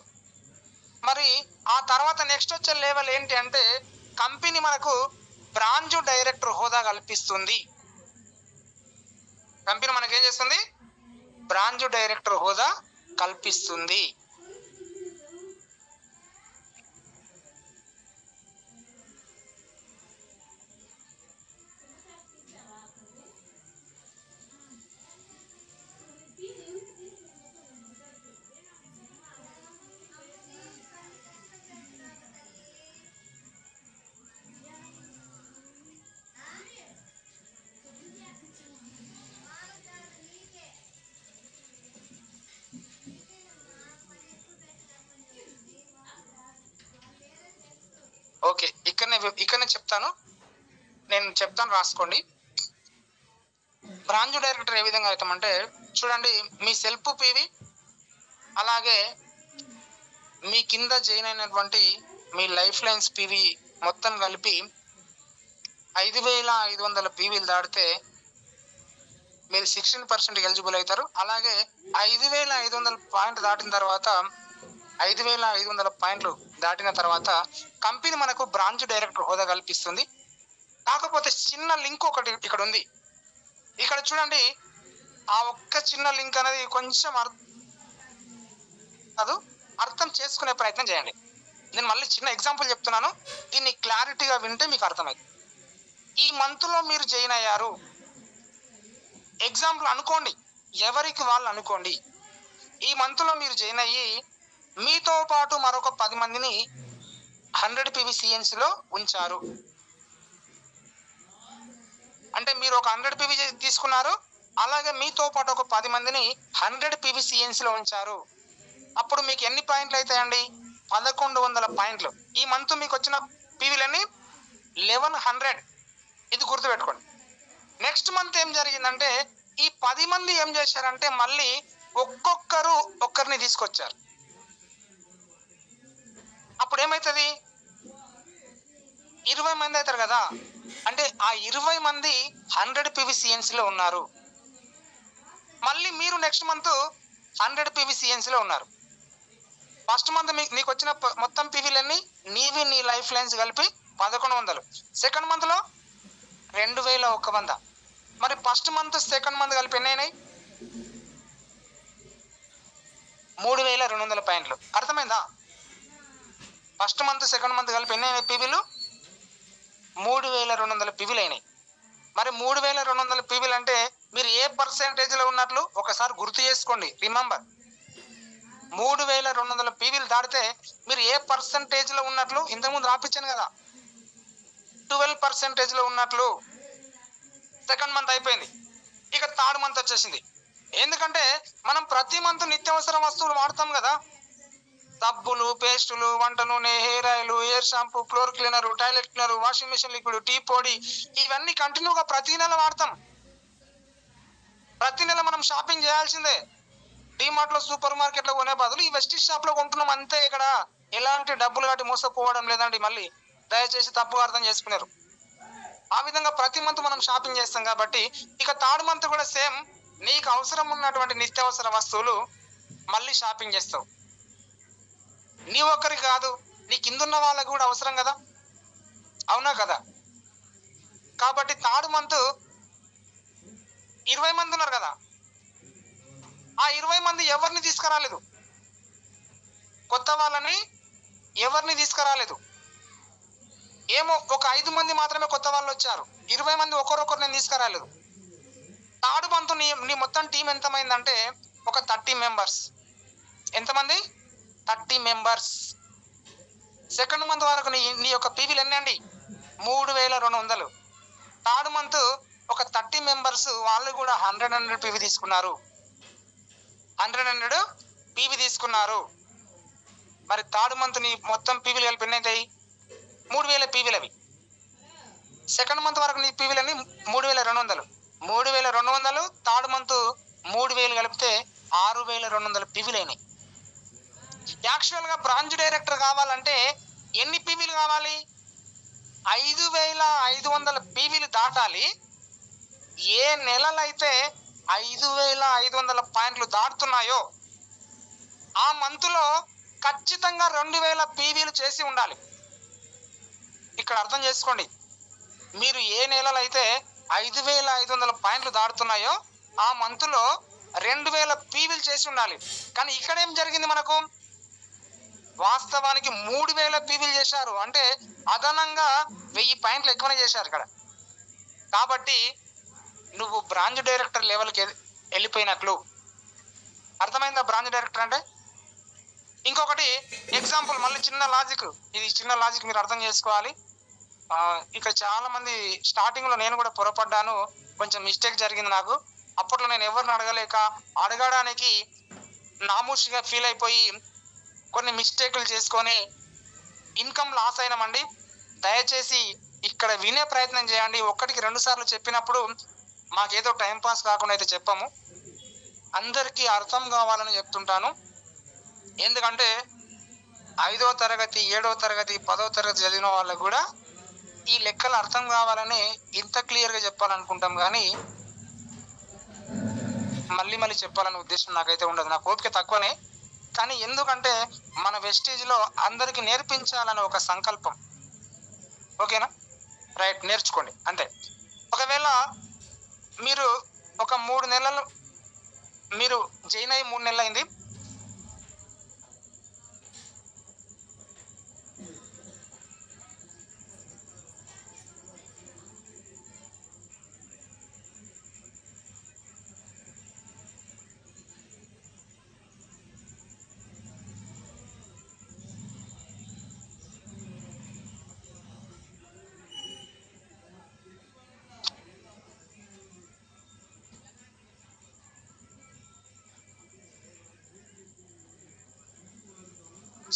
మరి ఆ తర్వాత నెక్స్ట్ వచ్చే లెవెల్ ఏంటి అంటే కంపెనీ మనకు బ్రాంచ్ డైరెక్టర్ హోదా కల్పిస్తుంది. కంపెనీ మనకి ఏం చేస్తుంది? బ్రాంచ్ డైరెక్టర్ హోదా కల్పిస్తుంది. ఓకే, ఇక్కడనే చెప్తాను, నేను చెప్తాను, రాసుకోండి. బ్రాంచ్ డైరెక్టర్ ఏ విధంగా అవుతామంటే చూడండి, మీ సెల్ఫ్ PV అలాగే మీ కింద జాయిన్ అయినటువంటి మీ లైఫ్ లైన్స్ PV మొత్తం కలిపి 5500 PVలు దాటితే మీరు 16% ఎలిజిబుల్ అవుతారు. అలాగే 5500 పాయింట్ దాటిన తర్వాత 5500 పాయింట్లు దాటిన తర్వాత కంపెనీ మనకు బ్రాంచ్ డైరెక్టర్ హోదా కల్పిస్తుంది. కాకపోతే చిన్న లింక్ ఒకటి ఇక్కడ ఉంది. ఇక్కడ చూడండి, ఆ ఒక్క చిన్న లింక్ అనేది కొంచెం అర్థం చేసుకునే ప్రయత్నం చేయండి. నేను మళ్ళీ చిన్న ఎగ్జాంపుల్ చెప్తున్నాను, దీన్ని క్లారిటీగా వింటే మీకు అర్థమైంది. ఈ మంత్ లో మీరు జాయిన్ అయ్యారు, ఎగ్జాంపుల్ అనుకోండి, ఎవరికి వాళ్ళు అనుకోండి. ఈ మంత్ లో మీరు జాయిన్ అయ్యి మీతో పాటు మరొక 10 మందిని 100 PVCNC లో ఉంచారు. అంటే మీరు ఒక 100 PV తీసుకున్నారు, అలాగే మీతో పాటు ఒక 10 మందిని 100 PVCNC లో ఉంచారు. అప్పుడు మీకు ఎన్ని పాయింట్లు అవుతాయండి? 1100 పాయింట్లు. ఈ మంత్ మీకు వచ్చిన PVలన్నీ 1100. ఇది గుర్తుపెట్టుకోండి. నెక్స్ట్ మంత్ ఏం జరిగిందంటే ఈ 10 మంది ఏం చేశారంటే మళ్ళీ ఒక్కొక్కరు ఒక్కరిని తీసుకొచ్చారు. అప్పుడు ఏమవుతుంది, 20 మంది అవుతారు కదా. అంటే ఆ 20 మంది 100 PVCNCలో ఉన్నారు. మళ్ళీ మీరు నెక్స్ట్ మంత్ 100 PVCNCలో ఉన్నారు. ఫస్ట్ మంత్ నీకు వచ్చిన మొత్తం పీవీలన్నీ నీవి నీ లైఫ్ లైన్స్ కలిపి 1100. సెకండ్ మంత్లో 2100. మరి ఫస్ట్ మంత్ సెకండ్ మంత్ కలిపి ఎన్ని అయినాయి? 3200 పాయింట్లు. అర్థమైందా? ఫస్ట్ మంత్ సెకండ్ మంత్ కలిపి ఎన్ని అయినాయి పీవీలు? 3200 పీవీలు అయినాయి. మరి 3200 పీవీలు అంటే మీరు ఏ పర్సెంటేజ్లో ఉన్నట్లు ఒకసారి గుర్తు చేసుకోండి. రిమెంబర్, 3200 పీవీలు దాటితే మీరు ఏ పర్సెంటేజ్లో ఉన్నట్లు ఇంతకుముందు రాపించాను కదా, 12% ఉన్నట్లు. సెకండ్ మంత్ అయిపోయింది, ఇక థర్డ్ మంత్ వచ్చేసింది. ఎందుకంటే మనం ప్రతి మంత్ నిత్యావసర వస్తువులు వాడతాం కదా, సబ్బులు, పేస్టులు, వంట నూనె, hair oil, air shampoo, floor cleaner, toilet cleaner, washing machine liquid, tea పొడి, ఇవన్నీ కంటిన్యూగా ప్రతి నెల వాడతాం. ప్రతి నెల మనం షాపింగ్ చేయాల్సిందే. డిమార్ట్లో, సూపర్ మార్కెట్లో కొనే బదులు ఈ వెస్టీజ్ షాప్లో కొంటున్నాం అంతే. ఇక్కడ ఎలాంటి డబ్బులు కట్టి మోసపోవడం లేదండి. మళ్ళీ దయచేసి తప్పుగా అర్థం చేసుకున్నారు. ఆ విధంగా ప్రతి మంత్ మనం షాపింగ్ చేస్తాం కాబట్టి ఇక థర్డ్ మంత్ కూడా సేమ్ నీకు అవసరం ఉన్నటువంటి నిత్యావసర వస్తువులు మళ్ళీ షాపింగ్ చేస్తావు. నీ ఒక్కరికి కాదు, నీ కిందున్న వాళ్ళకి కూడా అవసరం కదా, అవునా కదా? కాబట్టి థర్డ్ మంత్ 20 మంది ఉన్నారు కదా, ఆ 20 మంది ఎవరిని తీసుకురాలేదు, కొత్త వాళ్ళని ఎవరిని తీసుకురాలేదు. ఏమో ఒక 5 మంది మాత్రమే కొత్త వాళ్ళు వచ్చారు. 20 మంది ఒకరొకరు నేను తీసుకురాలేదు. థర్డ్ మంత్ నీ మొత్తం టీం ఎంతమైందంటే ఒక 30 మెంబర్స్. ఎంతమంది? 30 మెంబర్స్. సెకండ్ మంత్ వరకు నీ యొక్క పీవీలు ఎన్ని అండి? 3200. థర్డ్ మంత్ ఒక 30 మెంబర్స్ వాళ్ళు కూడా 100 పీవీ తీసుకున్నారు. 100 పీవీ తీసుకున్నారు. మరి థర్డ్ మంత్ నీ మొత్తం పీవీలు కలిపి ఎన్ని అవుతాయి? 3000 పీవీలు. అవి సెకండ్ మంత్ వరకు నీ పీవీలన్నీ 3200. 3200 థర్డ్ మంత్ 3000 కలిపితే 6200 పీవీలు అయినాయి. యాక్చువల్గా బ్రాంచ్ డైరెక్టర్ కావాలంటే ఎన్ని పీవీలు కావాలి? 5500 పీవీలు దాటాలి. ఏ నెలలైతే 5500 పాయింట్లు దాటుతున్నాయో ఆ మంత్లో ఖచ్చితంగా 2000 పీవీలు చేసి ఉండాలి. ఇక్కడ అర్థం చేసుకోండి, మీరు ఏ నెలలైతే 5500 పాయింట్లు దాటుతున్నాయో ఆ మంత్లో 2000 పీవీలు చేసి ఉండాలి. కానీ ఇక్కడ ఏం జరిగింది మనకు? వాస్తవానికి 3000 పీవీలు చేశారు. అంటే అదనంగా 1000 పాయింట్లు ఎక్కువనే చేశారు ఇక్కడ. కాబట్టి నువ్వు బ్రాంచ్ డైరెక్టర్ లెవెల్కి వెళ్ళిపోయినట్లు. అర్థమైందా బ్రాంచ్ డైరెక్టర్ అంటే? ఇంకొకటి ఎగ్జాంపుల్, మళ్ళీ చిన్న లాజిక్, ఇది చిన్న లాజిక్ మీరు అర్థం చేసుకోవాలి. ఇక చాలా మంది స్టార్టింగ్లో నేను కూడా పొరపడ్డాను, కొంచెం మిస్టేక్ జరిగింది నాకు. అప్పట్లో నేను ఎవరిని అడగలేక అడగడానికి నామూషిగా ఫీల్ అయిపోయి కొన్ని మిస్టేక్లు చేసుకొని ఇన్కమ్ లాస్ అయినామండి. దయచేసి ఇక్కడ వినే ప్రయత్నం చేయండి. 1కి 2 సార్లు చెప్పినప్పుడు మాకేదో టైంపాస్ కాకుండా అయితే చెప్పాము, అందరికీ అర్థం కావాలని చెప్తుంటాను. ఎందుకంటే 5వ తరగతి 7వ తరగతి 10వ తరగతి చదివిన వాళ్ళకు కూడా ఈ లెక్కలు అర్థం కావాలని ఇంత క్లియర్గా చెప్పాలనుకుంటాం, కానీ మళ్ళీ మళ్ళీ చెప్పాలనే ఉద్దేశం నాకైతే ఉండదు. నాకు ఓపిక తక్కువనే, కానీ ఎందుకంటే మన వెస్టేజ్లో అందరికీ నేర్పించాలని ఒక సంకల్పం. ఓకేనా? రైట్, నేర్చుకోండి అంతే. ఒకవేళ మీరు ఒక 3 నెలలు మీరు జాయిన్ అయ్యి 3 నెలలు అయింది,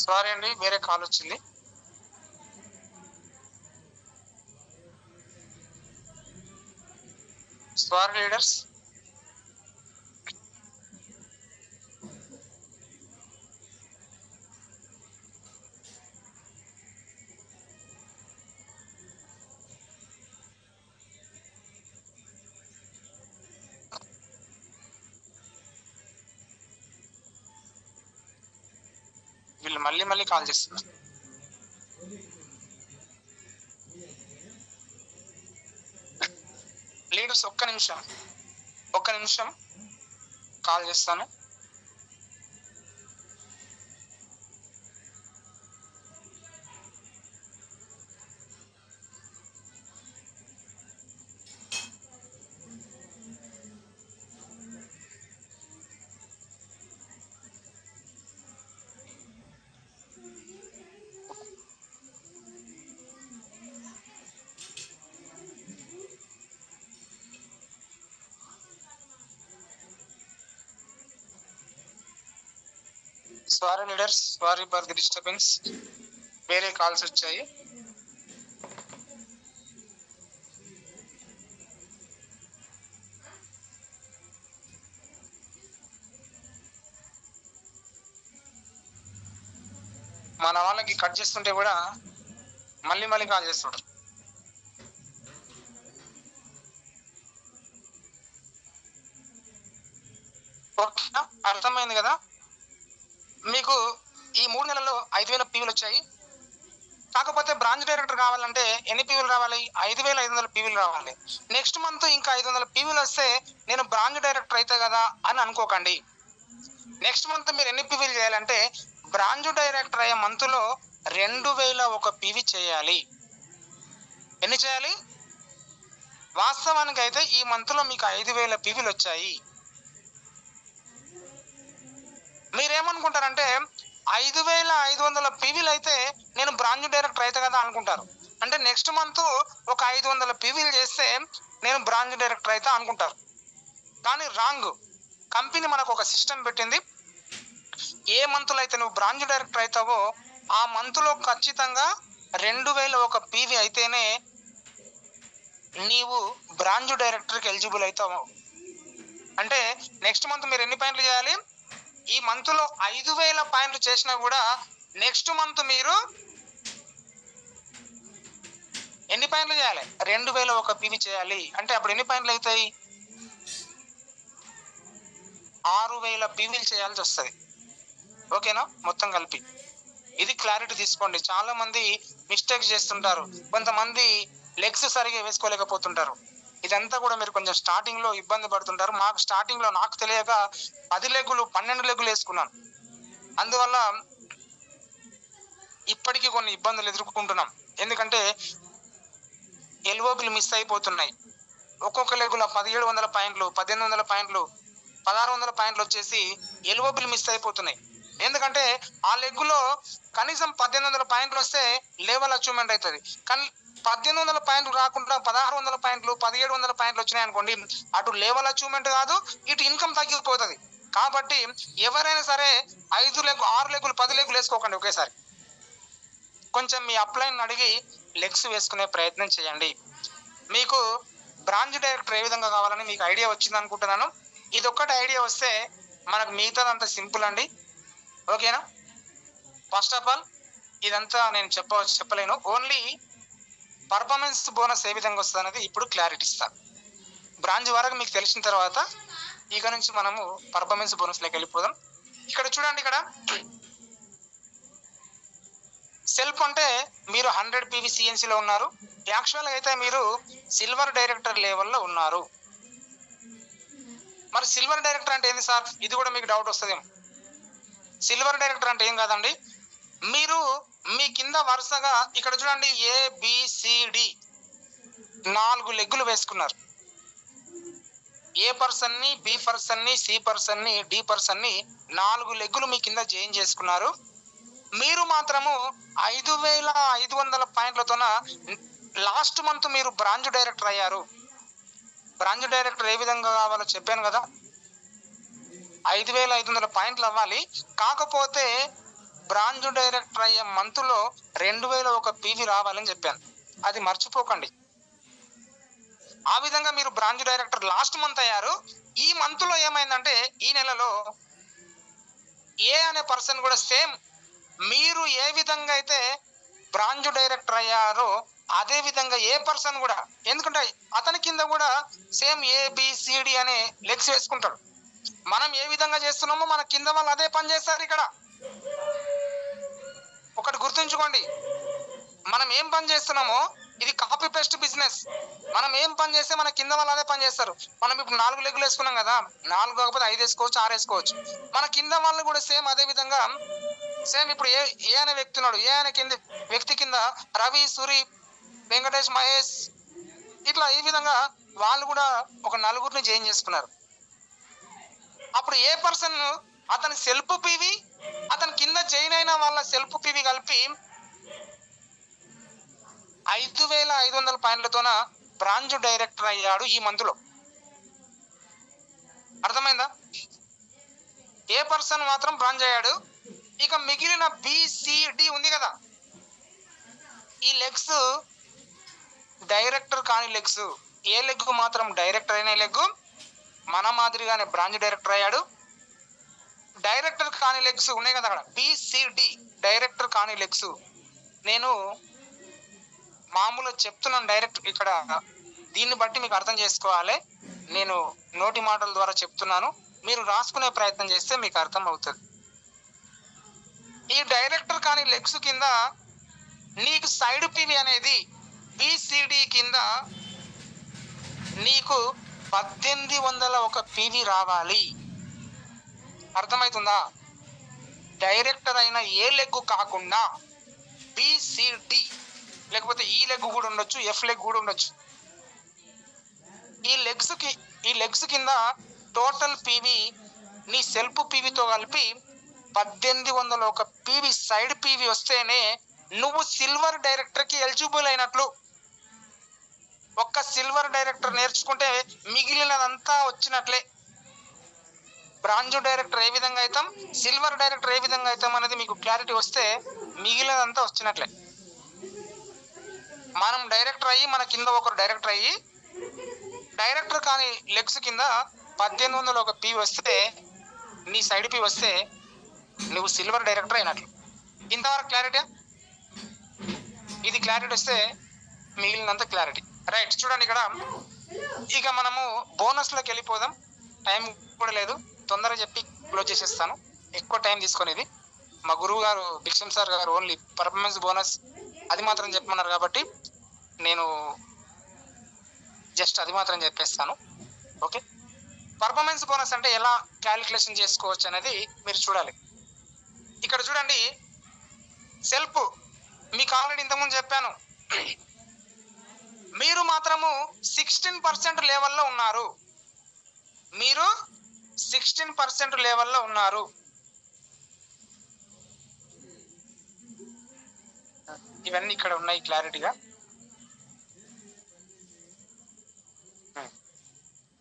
సారీ అండి వేరే కాల్ వచ్చింది. Sorry leaders. వీళ్ళు మళ్ళీ మళ్ళీ కాల్ చేస్తున్నారు. లీడర్స్ ఒక్క నిమిషం కాల్ చేస్తాను. Sorry leaders, sorry for the disturbance. వేరే కాల్స్ వచ్చాయి. మన వాళ్ళకి కట్ చేస్తుంటే కూడా మళ్ళీ మళ్ళీ కాల్ చేస్తుంటారు. ఓకేనా, అర్థమైంది కదా మీకు? ఈ 3 నెలల్లో 5,000 పీవీలు వచ్చాయి. కాకపోతే బ్రాంచ్ డైరెక్టర్ కావాలంటే ఎన్ని పీవీలు రావాలి? 5,500 పీవీలు రావాలి. నెక్స్ట్ మంత్ ఇంకా 500 పీవీలు వస్తే నేను బ్రాంచ్ డైరెక్టర్ అయితే కదా అని అనుకోకండి. నెక్స్ట్ మంత్ మీరు ఎన్ని పీవీలు చేయాలంటే బ్రాంచ్ డైరెక్టర్ అయ్యే మంత్లో 2,001 పీవీ చేయాలి. ఎన్ని చేయాలి? వాస్తవానికి అయితే ఈ మంత్లో మీకు 5,000 పీవీలు వచ్చాయి. మీరేమనుకుంటారంటే 5,500 పీవీలు అయితే నేను బ్రాంచ్ డైరెక్టర్ అయితే కదా అనుకుంటారు. అంటే నెక్స్ట్ మంత్ ఒక 500 పీవీలు చేస్తే నేను బ్రాంచ్ డైరెక్టర్ అయితే అనుకుంటారు. కానీ రాంగ్. కంపెనీ మనకు ఒక సిస్టమ్ పెట్టింది. ఏ మంత్లో అయితే నువ్వు బ్రాంచ్ డైరెక్టర్ అవుతావో ఆ మంత్లో ఖచ్చితంగా 2,001 పీవీ అయితేనే నీవు బ్రాంచ్ డైరెక్టర్కి ఎలిజిబుల్ అవుతావు. అంటే నెక్స్ట్ మంత్ మీరు ఎన్ని పాయింట్లు చేయాలి? ఈ మంత్లో 5,000 పాయింట్లు చేసినా కూడా నెక్స్ట్ మంత్ మీరు ఎన్ని పాయింట్లు చేయాలి? 2,001 పీవీ చేయాలి. అంటే అప్పుడు ఎన్ని పాయింట్లు అవుతాయి? 6,000 పీవీలు చేయాల్సి వస్తుంది. ఓకేనా, మొత్తం కలిపి. ఇది క్లారిటీ తీసుకోండి. చాలా మంది మిస్టేక్స్ చేస్తుంటారు. కొంతమంది లెగ్స్ సరిగా వేసుకోలేకపోతుంటారు. ఇదంతా కూడా మీరు కొంచెం స్టార్టింగ్ లో ఇబ్బంది పడుతుంటారు. మాకు స్టార్టింగ్ లో నాకు తెలియక 10 లెగ్గులు 12 లెగ్గులు వేసుకున్నాను. అందువల్ల ఇప్పటికీ కొన్ని ఇబ్బందులు ఎదుర్కొంటున్నాం. ఎందుకంటే ఎల్ఓబిలు మిస్ అయిపోతున్నాయి. ఒక్కొక్క లెగ్గుల 1,700 పాయింట్లు, 1,800 పాయింట్లు, 1,600 పాయింట్లు వచ్చేసి ఎల్ఓబిలు మిస్ అయిపోతున్నాయి. ఎందుకంటే ఆ లెగ్గులో కనీసం 1,800 పాయింట్లు వస్తే లెవెల్ అచీవ్మెంట్ అవుతుంది. కానీ 1,800 పాయింట్లు రాకుండా 1,600 పాయింట్లు, 1,700 పాయింట్లు వచ్చినాయి అనుకోండి, అటు లెవెల్ అచీవ్మెంట్ కాదు, ఇటు ఇన్కమ్ తగ్గిపోతుంది. కాబట్టి ఎవరైనా సరే 5 లెగ్ 6 లెగ్గులు 10 లెగ్గులు వేసుకోకండి ఒకేసారి. కొంచెం మీ అప్లైన్ అడిగి లెగ్స్ వేసుకునే ప్రయత్నం చేయండి. మీకు బ్రాంచ్ డైరెక్టర్ ఏ విధంగా కావాలని మీకు ఐడియా వచ్చింది అనుకుంటున్నాను. ఇది ఒక్కటి ఐడియా వస్తే మనకు మిగతాదంతా సింపుల్ అండి. ఓకేనా? ఫస్ట్ ఆఫ్ ఆల్ ఇదంతా నేను చెప్పలేను. ఓన్లీ పర్ఫార్మెన్స్ బోనస్ ఏ విధంగా వస్తుంది అనేది ఇప్పుడు క్లారిటీ ఇస్తాను. బ్రాంచ్ వరకు మీకు తెలిసిన తర్వాత ఇక నుంచి మనము పర్ఫార్మెన్స్ బోనస్లోకి వెళ్ళిపోదాం. ఇక్కడ చూడండి, ఇక్కడ సెల్ఫ్ అంటే మీరు 100 పీవీ సిఎన్సీలో ఉన్నారు. యాక్చువల్గా అయితే మీరు సిల్వర్ డైరెక్టర్ లెవెల్లో ఉన్నారు. మరి సిల్వర్ డైరెక్టర్ అంటే ఏంది సార్? ఇది కూడా మీకు డౌట్ వస్తుందేమో. సిల్వర్ డైరెక్టర్ అంటే ఏం కాదండి, మీరు మీ కింద వరుసగా ఇక్కడ చూడండి ABCD 4 లెగ్గులు వేసుకున్నారు. ఏ పర్సన్ని, బి పర్సన్ని, సి పర్సన్ని, డి పర్సన్ని 4 లెగ్గులు మీ కింద జాయిన్ చేసుకున్నారు. మీరు మాత్రము 5,500 పాయింట్లతోన లాస్ట్ మంత్ మీరు బ్రాంచ్ డైరెక్టర్ అయ్యారు. బ్రాంచ్ డైరెక్టర్ ఏ విధంగా కావాలో చెప్పాను కదా, 5,500 పాయింట్లు అవ్వాలి. కాకపోతే బ్రాంచ్ డైరెక్టర్ అయ్యే మంత్లో 2,001 పీవీ రావాలని చెప్పాను. అది మర్చిపోకండి. ఆ విధంగా మీరు బ్రాంచ్ డైరెక్టర్ లాస్ట్ మంత్ అయ్యారు. ఈ మంత్లో ఏమైందంటే ఈ నెలలో ఏ అనే పర్సన్ కూడా సేమ్ మీరు ఏ విధంగా అయితే బ్రాంచ్ డైరెక్టర్ అయ్యారో అదే విధంగా ఏ పర్సన్ కూడా, ఎందుకంటే అతని కింద కూడా సేమ్ ABCD అనే లెగ్స్ వేసుకుంటాడు. మనం ఏ విధంగా చేస్తున్నామో మన కింద వాళ్ళు అదే పని చేస్తారు. ఇక్కడ ఒకటి గుర్తుంచుకోండి, మనం ఏం పని చేస్తున్నామో ఇది కాపీ పేస్ట్ బిజినెస్. మనం ఏం పని చేస్తే మన కింద వాళ్ళు అదే పని చేస్తారు. మనం ఇప్పుడు 4 లెగ్గులు వేసుకున్నాం కదా, 4 కాకపోతే 5 వేసుకోవచ్చు, 6 వేసుకోవచ్చు. మన కింద వాళ్ళు కూడా సేమ్ అదే విధంగా సేమ్ ఇప్పుడు ఏ అనే వ్యక్తి ఉన్నాడు, ఏ అనే వ్యక్తి కింద రవి, సూరి, వెంకటేష్, మహేష్, ఇట్లా ఈ విధంగా వాళ్ళు కూడా ఒక 4గురిని జాయిన్ చేసుకున్నారు. అప్పుడు ఏ పర్సన్ అతని సెల్ఫ్ పీవీ, అతని కింద జాయిన్ అయిన వాళ్ళ సెల్ఫ్ పీవీ కలిపి 5,500 పాయింట్లతోన బ్రాంచ్ డైరెక్టర్ అయ్యాడు ఈ మంత్లో. అర్థమైందా? ఏ పర్సన్ మాత్రం బ్రాంచ్ అయ్యాడు. ఇక మిగిలిన బిసిడి ఉంది కదా, ఈ లెగ్స్ డైరెక్టర్ కాని లెగ్స్. ఏ లెగ్ మాత్రం డైరెక్టర్ అయిన లెగ్ మన మాదిరిగానే బ్రాంచ్ డైరెక్టర్ అయ్యాడు. డైరెక్టర్ కాని లెగ్స్ ఉన్నాయి కదా అక్కడ, బిసిడి డైరెక్టర్ కాని లెగ్స్. నేను మామూలుగా చెప్తున్నాను డైరెక్ట్, ఇక్కడ దీన్ని బట్టి మీకు అర్థం చేసుకోవాలి. నేను నోటి మాటల ద్వారా చెప్తున్నాను, మీరు రాసుకునే ప్రయత్నం చేస్తే మీకు అర్థం అవుతుంది. ఈ డైరెక్టర్ కాని లెగ్స్ కింద నీకు సైడ్ పీవీ అనేది బిసిడి కింద నీకు 1801 పీవీ రావాలి. అర్థమవుతుందా? డైరెక్టర్ అయిన ఏ లెగ్ కాకుండా బిసిడి, లేకపోతే ఈ లెగ్ కూడా ఉండొచ్చు, ఎఫ్ లెగ్ కూడా ఉండొచ్చు. ఈ లెగ్స్ కింద టోటల్ పీవీ నీ సెల్ఫ్ పీవీతో కలిపి 1801 పీవీ సైడ్ పీవీ వస్తేనే నువ్వు సిల్వర్ డైరెక్టర్కి ఎలిజిబుల్ అయినట్లు. ఒక్క సిల్వర్ డైరెక్టర్ నేర్చుకుంటే మిగిలినదంతా వచ్చినట్లే. బ్రాంజ్ డైరెక్టర్ ఏ విధంగా అవుతాం, సిల్వర్ డైరెక్టర్ ఏ విధంగా అవుతాం అనేది మీకు క్లారిటీ వస్తే మిగిలినదంతా వచ్చినట్లే. మనం డైరెక్టర్ అయ్యి మన కింద ఒకరు డైరెక్టర్ అయ్యి డైరెక్టర్ కానీ లెగ్స్ కింద 1801 పీవీ వస్తే, నీ సైడ్ పీవీ వస్తే నువ్వు సిల్వర్ డైరెక్టర్ అయినట్లు. ఇంతవరకు క్లారిటీ? ఇది క్లారిటీ వస్తే మిగిలినంత క్లారిటీ. రైట్, చూడండి ఇక్కడ. ఇక మనము బోనస్లోకి వెళ్ళిపోదాం. టైం కూడా లేదు, తొందరగా చెప్పి క్లోజ్ చేసేస్తాను, ఎక్కువ టైం తీసుకునేది. మా గురువు గారు భిక్షం సార్ గారు ఓన్లీ పర్ఫార్మెన్స్ బోనస్ అది మాత్రం చెప్పమన్నారు కాబట్టి నేను జస్ట్ అది మాత్రం చెప్పేస్తాను. ఓకే, పర్ఫార్మెన్స్ బోనస్ అంటే ఎలా క్యాలిక్యులేషన్ చేసుకోవచ్చు అనేది మీరు చూడాలి. ఇక్కడ చూడండి, సెల్ఫ్ మీకు ఆల్రెడీ ఇంతకుముందు చెప్పాను, మీరు మాత్రము 16% లెవెల్లో ఉన్నారు. మీరు 16% లెవెల్లో ఉన్నారు. ఇవన్నీ ఇక్కడ ఉన్నాయి క్లారిటీగా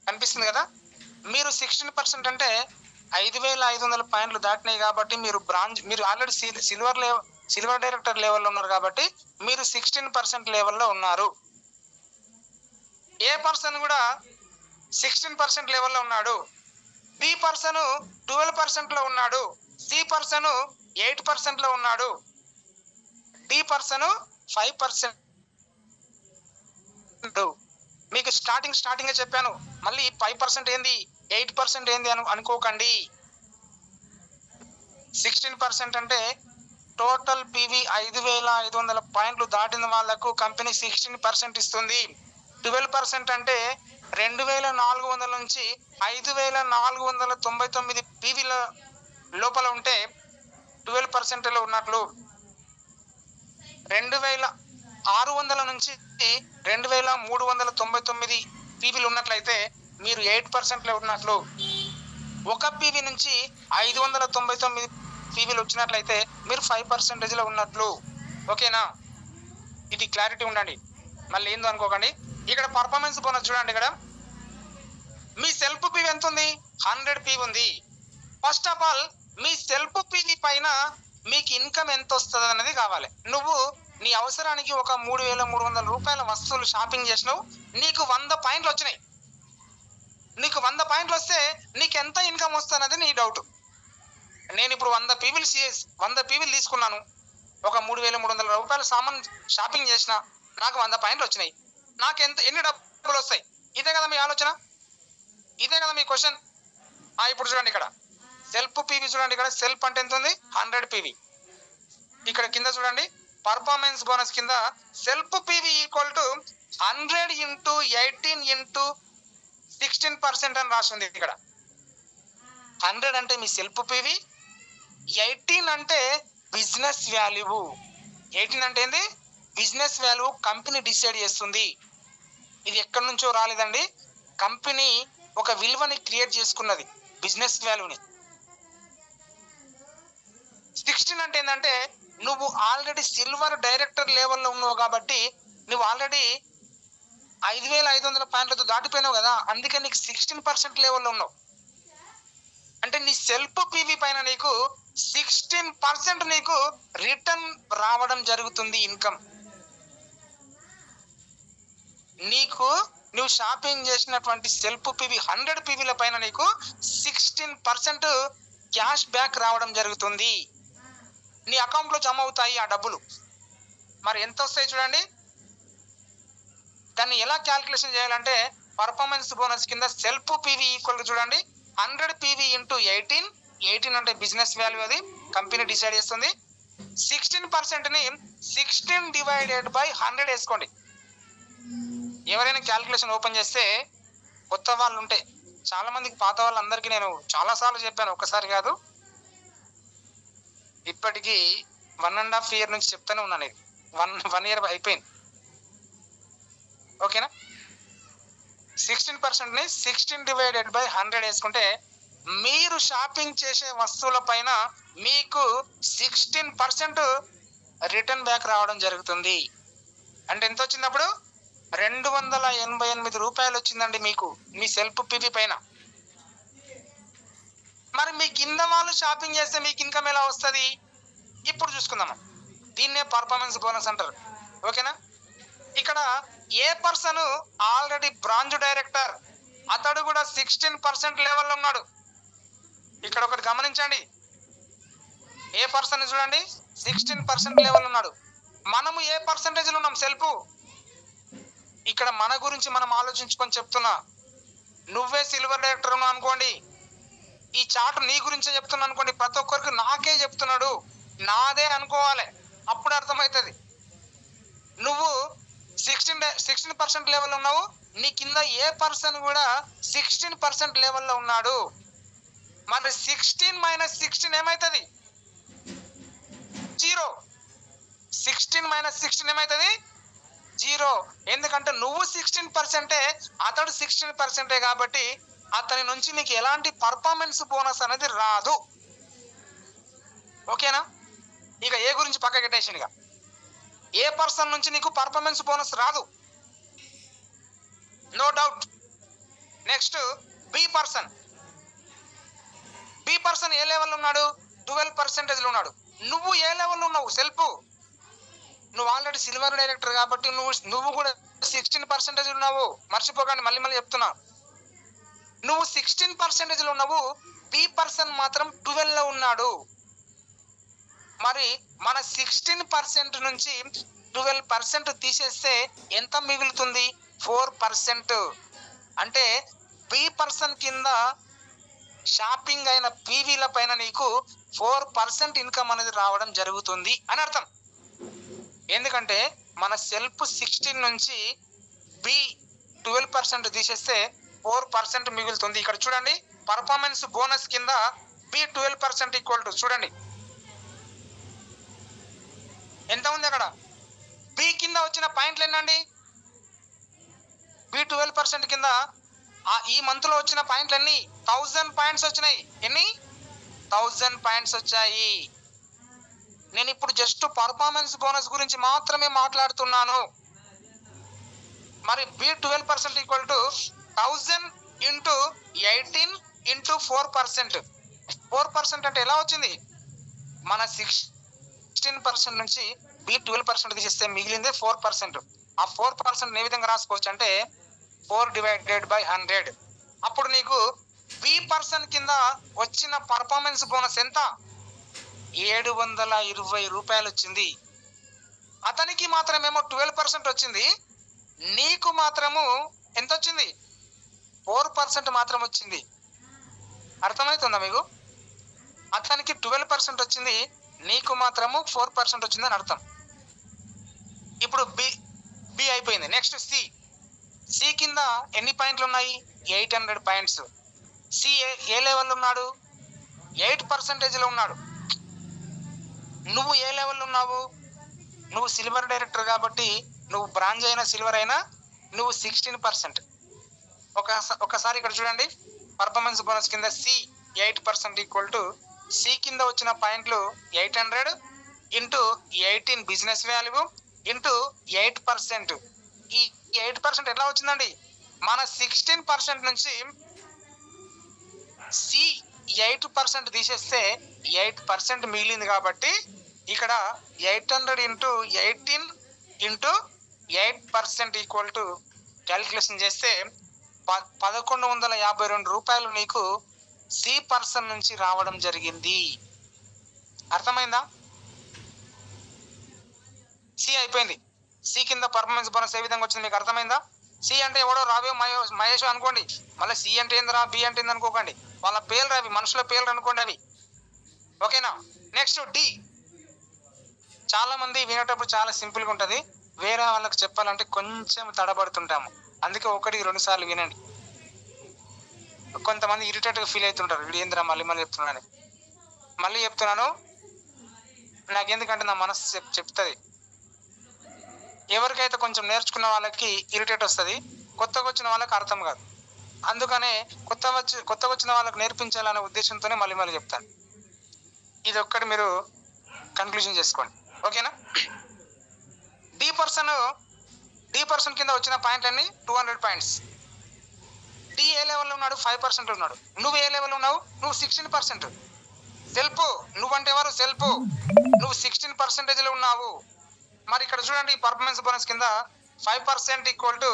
కనిపిస్తుంది కదా. మీరు 16% అంటే 5,500 పాయింట్లు దాటినాయి కాబట్టి మీరు ఆల్రెడీ సిల్వర్ డైరెక్టర్ లెవెల్లో ఉన్నారు కాబట్టి మీరు 16% లెవెల్లో ఉన్నారు. ఏ పర్సన్ కూడా 16% లెవెల్లో ఉన్నాడు, బి పర్సన్ 12% లో ఉన్నాడు, సి పర్సన్ 8% లో ఉన్నాడు, డి పర్సన్ 5%. మీకు స్టార్టింగ్ చెప్పాను, మళ్ళీ 5% ఏంది 8% ఏంది అనుకోకండి. 16% అంటే టోటల్ పీవీ 5,500 పాయింట్లు దాటిన వాళ్లకు కంపెనీ 16% ఇస్తుంది. 12% అంటే 2,400 నుంచి 5,499 పీవీల లోపల ఉంటే 12% ఉన్నట్లు. 2,600 నుంచి 2,399 పీవీలు ఉన్నట్లయితే మీరు 8% ఉన్నట్లు. ఒక పీవీ నుంచి 599 పీవీలు వచ్చినట్లయితే మీరు 5% ఉన్నట్లు. ఓకేనా? ఇది క్లారిటీ ఉండండి, మళ్ళీ ఏందో అనుకోకండి. ఇక్కడ పర్ఫార్మెన్స్ బోనస్ చూడండి, ఇక్కడ మీ సెల్ఫ్ పీవీ ఎంత ఉంది, 100 పీవీ ఉంది. First of all me self PV పైన మీకు ఇన్కమ్ ఎంత వస్తుంది అనేది కావాలి. నువ్వు నీ అవసరానికి ఒక 3,300 రూపాయల వస్తువులు షాపింగ్ చేసినావు, నీకు 100 పాయింట్లు వచ్చినాయి. నీకు 100 పాయింట్లు వస్తే నీకు ఎంత ఇన్కమ్ వస్తుంది అనేది నీ డౌట్. నేను ఇప్పుడు 100 పీవీలు తీసుకున్నాను, ఒక 3,300 రూపాయల సామాన్ షాపింగ్ చేసిన, నాకు 100 పాయింట్లు వచ్చినాయి, నాకు ఎన్ని డబ్బులు వస్తాయి? ఇదే కదా మీ ఆలోచన, ఇదే కదా మీ క్వశ్చన్. ఇప్పుడు చూడండి, ఇక్కడ సెల్ఫ్ పీవీ చూడండి, ఇక్కడ సెల్ఫ్ అంటే ఎంత ఉంది, 100 పీవీ. ఇక్కడ కింద చూడండి, పర్ఫార్మెన్స్ బోనస్ కింద self PV equal to 100 into 18 into 16% అని రాసింది. ఇక్కడ 100 అంటే మీ సెల్ఫ్ పివి, 18 అంటే బిజినెస్ వాల్యూ. 18 అంటే ఏంది? బిజినెస్ వాల్యూ కంపెనీ డిసైడ్ చేస్తుంది. ఇది ఎక్కడి నుంచో రాలేదండి, కంపెనీ ఒక విలువని క్రియేట్ చేసుకున్నది, బిజినెస్ వాల్యూని. 16 అంటే ఏంటంటే నువ్వు ఆల్రెడీ సిల్వర్ డైరెక్టర్ లెవెల్లో ఉన్నావు కాబట్టి నువ్వు ఆల్రెడీ 5,500 పాయింట్లతో దాటిపోయినావు కదా, అందుకే నీకు 16% లెవెల్లో ఉన్నావు. అంటే నీ సెల్ఫ్ పివి పైన నీకు 16% నీకు రిటర్న్ రావడం జరుగుతుంది, ఇన్కమ్. నీకు నువ్వు షాపింగ్ చేసినటువంటి సెల్ఫ్ పివి 100 పివిల పైన నీకు 16% క్యాష్ బ్యాక్ రావడం జరుగుతుంది. నీ అకౌంట్ లో జమ అవుతాయి ఆ డబ్బులు. మరి ఎంత వస్తాయి చూడండి. దాన్ని ఎలా క్యాల్కులేషన్ చేయాలంటే పర్ఫార్మెన్స్ బోనస్ కింద సెల్ఫ్ పివి ఈక్వల్ చూడండి 100 పివి ఇంటూ 18 అంటే బిజినెస్ వాల్యూ, అది కంపెనీ డిసైడ్ చేస్తుంది. 16%ని 16 డివైడెడ్ బై 100 వేసుకోండి. ఎవరైనా క్యాల్కులేషన్ ఓపెన్ చేస్తే, కొత్త వాళ్ళు ఉంటే, చాలా మందికి పాత వాళ్ళందరికీ నేను చాలా సార్లు చెప్పాను, ఒక్కసారి కాదు, ఇప్పటికీ 1.5 year నుంచి చెప్తానే ఉన్నాను. ఇది 1 year అయిపోయింది. ఓకేనా? 16%ని 16 డివైడెడ్ బై 100 వేసుకుంటే మీరు షాపింగ్ చేసే వస్తువుల పైన మీకు 16% రిటర్న్ బ్యాక్ రావడం జరుగుతుంది. అంటే ఎంత వచ్చింది అప్పుడు? 288 రూపాయలు వచ్చిందండి మీకు మీ సెల్ఫ్ పివి పైన. మరి మీ కింద వాళ్ళు షాపింగ్ చేస్తే మీకు ఇన్కమ్ ఎలా వస్తుంది? ఇప్పుడు చూసుకుందాం. దీన్నే పర్ఫార్మెన్స్ బోనస్ అంటారు. ఓకేనా? ఇక్కడ ఏ పర్సన్ ఆల్రెడీ బ్రాంచ్ డైరెక్టర్, అతడు కూడా 16% లెవెల్లో ఉన్నాడు. ఇక్కడ ఒకటి గమనించండి, ఏ పర్సన్ చూడండి 16% లెవెల్ ఉన్నాడు. మనము ఏ పర్సంటేజ్లో ఉన్నాం సెల్ఫ్? ఇక్కడ మన గురించి మనం ఆలోచించుకొని చెప్తున్నా. నువ్వే సిల్వర్ డైరెక్టర్ ఉన్నావు అనుకోండి, ఈ చార్ట్ నీ గురించే చెప్తున్నా అనుకోండి, ప్రతి ఒక్కరికి నాకే చెప్తున్నాడు, నాదే అనుకోవాలి, అప్పుడు అర్థమవుతుంది. నువ్వు 16% లెవెల్ ఉన్నావు, నీ కింద ఏ పర్సన్ కూడా 16% లెవెల్లో ఉన్నాడు. మరి 16 - 16 ఏమవుతుంది? 0. 16 - 16 ఏమవుతుంది? 0. ఎందుకంటే నువ్వు 16%, అతడు 16% కాబట్టి అతని నుంచి నీకు ఎలాంటి పర్ఫార్మెన్స్ బోనస్ అనేది రాదు. ఓకేనా? ఇక ఏ గురించి పక్క పెట్టేసింది. ఇక ఏ పర్సన్ నుంచి నీకు పర్ఫార్మెన్స్ బోనస్ రాదు, no doubt. Next B person. B person ఏ లెవెల్ ఉన్నాడు? 12% ఉన్నాడు. నువ్వు ఏ లెవెల్ ఉన్నావు సెల్ఫ్? నువ్వు ఆల్రెడీ సిల్వర్ డైరెక్టర్ కాబట్టి నువ్వు కూడా 16% ఉన్నావు. మర్చిపోకండి, మళ్ళీ చెప్తున్నా. నువ్వు 16% ఉన్నావు, బి పర్సన్ మాత్రం 12లో ఉన్నాడు. మరి మన 16% నుంచి 12% తీసేస్తే ఎంత మిగులుతుంది? 4%. అంటే బి పర్సన్ కింద షాపింగ్ అయిన పీవీల పైన నీకు 4% ఇన్కమ్ అనేది రావడం జరుగుతుంది అని అర్థం. ఎందుకంటే మన సెల్ఫ్ 16 నుంచి బి 12% తీసేస్తే 4% మిగులుతుంది. ఇక్కడ చూడండి, పర్ఫార్మెన్స్ బోనస్ కింద బి 12% ఈక్వల్ టు చూడండి ఎంత ఉంది. అక్కడ బి కింద వచ్చిన పాయింట్లు ఎన్నండి? బి 12% కింద ఈ మంత్ లో వచ్చిన పాయింట్లు ఎన్ని? 1000 పాయింట్స్ వచ్చినాయి. ఎన్ని? 1000 పాయింట్స్ వచ్చాయి. నేను ఇప్పుడు జస్ట్ పర్ఫార్మెన్స్ బోనస్ గురించి మాత్రమే మాట్లాడుతున్నాను. మరి B 12% equal to 1000 into 18 into 4%. 4% అంటే ఎలా వచ్చింది? మన 16% నుంచి బి 12% తీసేస్తే మిగిలిందే 4%. ఆ 4% ఏ విధంగా రాసుకోవచ్చు అంటే 4 డివైడెడ్ బై 100. అప్పుడు నీకు బి పర్సన్ కింద వచ్చిన పర్ఫార్మెన్స్ బోనస్ ఎంత? 720 రూపాయలు వచ్చింది. అతనికి మాత్రమేమో 12% వచ్చింది, నీకు మాత్రము ఎంత వచ్చింది? 4% మాత్రం వచ్చింది. అర్థమవుతుందా మీకు? అతనికి 12% వచ్చింది, నీకు మాత్రము 4% వచ్చిందని అర్థం. ఇప్పుడు బి అయిపోయింది. నెక్స్ట్ సి కింద ఎన్ని పాయింట్లు ఉన్నాయి? 800 పాయింట్స్. సి ఏ లెవెల్ ఉన్నాడు? 8% ఉన్నాడు. నువ్వు ఏ లెవెల్ ఉన్నావు? నువ్వు సిల్వర్ డైరెక్టర్ కాబట్టి నువ్వు బ్రాంజ్ అయినా సిల్వర్ అయినా నువ్వు 16%. ఒకసారి ఇక్కడ చూడండి, పర్ఫార్మెన్స్ బోనస్ కింద సి 8% ఈక్వల్ టు సి కింద వచ్చిన పాయింట్లు 800 ఇంటూ 18 బిజినెస్ వాల్యూ ఇంటూ 8%. ఈ 8% ఎట్లా వచ్చిందండి? మన 16% నుంచి సి 8% తీసేస్తే 8% మిగిలింది కాబట్టి ఇక్కడ 800 into 18 into 8% equal to calculation చేస్తే 1152 రూపాయలు నీకు సి పర్సన్ నుంచి రావడం జరిగింది. అర్థమైందా? సి అయిపోయింది. సి కింద పర్ఫార్మెన్స్ బోనస్ ఏ విధంగా వచ్చింది మీకు అర్థమైందా? సి అంటే ఎవడో రావే మహేష్ అనుకోండి, మళ్ళీ సి అంటే ఏందిరా బి అంటే ఏంది అనుకోకండి, వాళ్ళ పేర్లు అవి, మనుషుల పేర్లు అనుకోండి అవి. ఓకేనా? Next D. చాలా మంది వినేటప్పుడు చాలా సింపుల్గా ఉంటుంది, వేరే వాళ్ళకి చెప్పాలంటే కొంచెం తడబడుతుంటాము. అందుకే 1-2 సార్లు వినండి. కొంతమంది ఇరిటేట్గా ఫీల్ అవుతుంటారు, వీడు ఏందిరా మళ్ళీ చెప్తున్నాను. మళ్ళీ చెప్తున్నాను, నాకెందుకంటే నా మనసు చెప్తుంది. ఎవరికైతే కొంచెం నేర్చుకున్న వాళ్ళకి ఇరిటేట్ వస్తుంది, కొత్తగా వచ్చిన వాళ్ళకి అర్థం కాదు. అందుకనే కొత్తగా వచ్చిన వాళ్ళకి నేర్పించాలనే ఉద్దేశంతోనే మళ్ళీ చెప్తాను. ఇది ఒక్కటి మీరు కన్క్లూజన్ చేసుకోండి. ఓకేనా? డి పర్సన్ కింద వచ్చిన పాయింట్లన్నీ 200 పాయింట్స్. డి ఏ లెవెల్లో ఉన్నాడు? 5% ఉన్నాడు. నువ్వు ఏ లెవెల్ ఉన్నావు? నువ్వు 16%. సెల్ఫ్. నువ్వంటే ఎవరు? సెల్ఫ్. నువ్వు 16% ఉన్నావు. మరి ఇక్కడ చూడండి, పర్ఫార్మెన్స్ బోనస్ కింద 5% ఈక్వల్ టు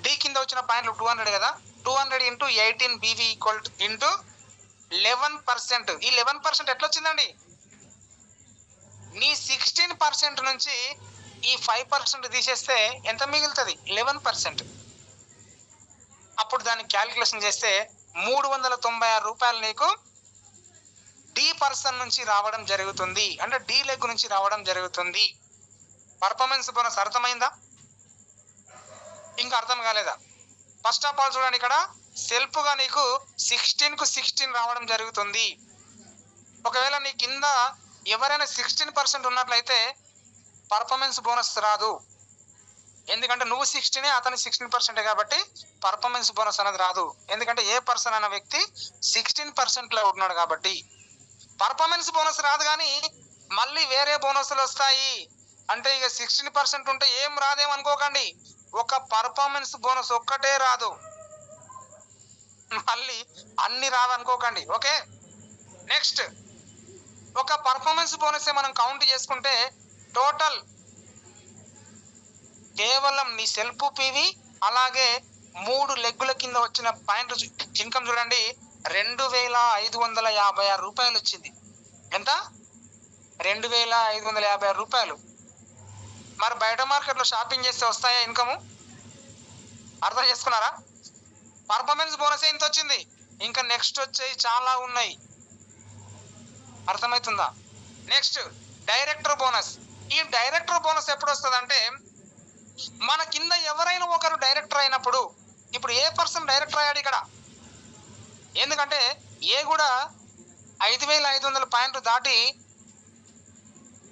డి కింద వచ్చిన పాయింట్లు 200 కదా, 200 into 18 BV equal to into 11%. ఈ 11% ఎట్లా వచ్చిందండి? నీ 16% నుంచి ఈ 5% తీసేస్తే ఎంత మిగులుతుంది? 11%. అప్పుడు దాన్ని క్యాలిక్యులేషన్ చేస్తే 396 రూపాయలు నీకు డి పర్సన్ నుంచి రావడం జరుగుతుంది, అంటే డి లెగ్ నుంచి రావడం జరుగుతుంది. పర్ఫార్మెన్స్ బోనస్ అర్థమైందా? ఇంకా అర్థం కాలేదా? ఫస్ట్ ఆఫ్ ఆల్ చూడండి, ఇక్కడ సెల్ఫ్గా నీకు 16 రావడం జరుగుతుంది. ఒకవేళ నీ కింద ఎవరైనా 16% ఉన్నట్లయితే పర్ఫార్మెన్స్ బోనస్ రాదు. ఎందుకంటే నువ్వు 16 అతను 16% కాబట్టి పర్ఫార్మెన్స్ బోనస్ అనేది రాదు. ఎందుకంటే ఏ పర్సన్ అనే వ్యక్తి 16%లో ఉన్నాడు కాబట్టి పర్ఫార్మెన్స్ బోనస్ రాదు. కానీ మళ్ళీ వేరే బోనస్లు వస్తాయి. అంటే ఇక 16% ఉంటే ఏం రాదేమనుకోకండి, ఒక పర్ఫార్మెన్స్ బోనస్ ఒక్కటే రాదు, మళ్ళీ అన్ని రాదనుకోకండి. ఓకే? నెక్స్ట్, ఒక పర్ఫార్మెన్స్ బోనస్ మనం కౌంట్ చేసుకుంటే టోటల్ కేవలం నీ సెల్ఫ్ పీవి అలాగే 3 లెగ్గుల కింద వచ్చిన పాయింట్లు ఇన్కమ్ చూడండి, 2556 రూపాయలు వచ్చింది. ఎంత? 2556 రూపాయలు. మరి బయట మార్కెట్లో షాపింగ్ చేస్తే వస్తాయా ఇన్కము? అర్థం చేసుకున్నారా? పర్ఫార్మెన్స్ బోనస్ ఎంత వచ్చింది, ఇంకా నెక్స్ట్ వచ్చేవి చాలా ఉన్నాయి. అర్థమవుతుందా? Next director bonus. ఈ డైరెక్టర్ బోనస్ ఎప్పుడు వస్తుంది అంటే మన కింద ఎవరైనా ఒకరు డైరెక్టర్ అయినప్పుడు, ఇప్పుడు ఏ పర్సన్ డైరెక్టర్ అయ్యాడు ఇక్కడ? ఎందుకంటే ఏ కూడా 5500 పాయింట్లు దాటి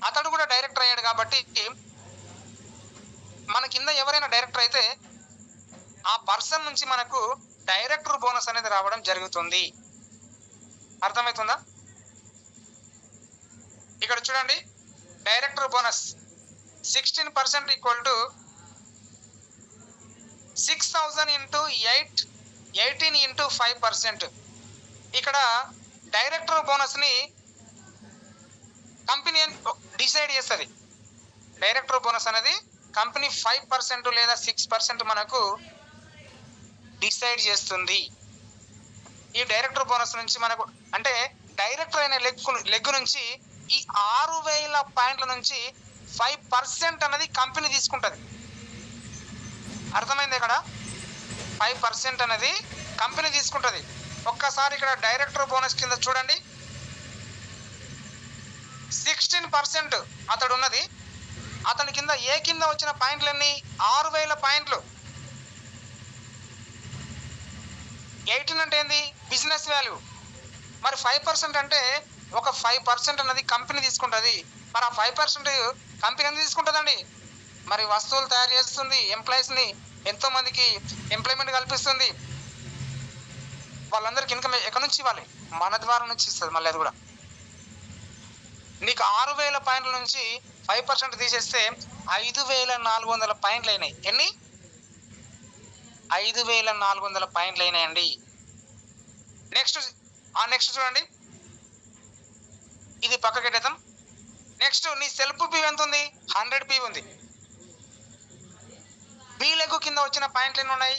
అతడు కూడా డైరెక్టర్ అయ్యాడు కాబట్టి మన కింద ఎవరైనా డైరెక్టర్ అయితే ఆ పర్సన్ నుంచి మనకు డైరెక్టర్ బోనస్ అనేది రావడం జరుగుతుంది. అర్థమవుతుందా? ఇక్కడ చూడండి, director bonus 16% equal to 6000 into 18 into 5%. ఇక్కడ డైరెక్టర్ బోనస్ని కంపెనీ డిసైడ్ చేస్తుంది. డైరెక్టర్ బోనస్ అనేది కంపెనీ 5% లేదా 6% మనకు డిసైడ్ చేస్తుంది. ఈ డైరెక్టర్ బోనస్ నుంచి మనకు అంటే డైరెక్టర్ అయిన లెగ్ నుంచి ఈ 6000 పాయింట్ల నుంచి 5% అనేది కంపెనీ తీసుకుంటుంది. అర్థమైంది? ఇక్కడ 5% అనేది కంపెనీ తీసుకుంటుంది. ఒక్కసారి ఇక్కడ డైరెక్టర్ బోనస్ కింద చూడండి, 16% అతడు ఉన్నది. అతని కింద ఏ కింద వచ్చిన పాయింట్లు ఎన్ని? 6000 పాయింట్లు. 18 అంటే ఏంది? Business value. మరి 5% అంటే ఒక 5% అన్నది కంపెనీ తీసుకుంటుంది. మరి ఆ 5% కంపెనీ ఎందుకు తీసుకుంటుందండి? మరి వస్తువులు తయారు చేస్తుంది, ఎంప్లాయీస్ని ఎంతో మందికి ఎంప్లాయ్మెంట్ కల్పిస్తుంది. వాళ్ళందరికీ ఇన్కమ్ ఎక్కడి నుంచి ఇవ్వాలి? మన ద్వారా నుంచి ఇస్తుంది. మళ్ళీ అది కూడా నీకు 6000 పాయింట్ల నుంచి 5% తీసేస్తే 5400 పాయింట్లు అయినాయి. ఎన్ని? 5400 పాయింట్లు అయినాయండి. నెక్స్ట్ చూడండి, ఇది పక్కకెట్టేద్దాం. నెక్స్ట్ నీ సెల్ఫ్ పీవ్ ఎంత ఉంది? 100 పీవ్ ఉంది. బి లెగ్ కింద వచ్చిన పాయింట్లు ఎన్ని ఉన్నాయి?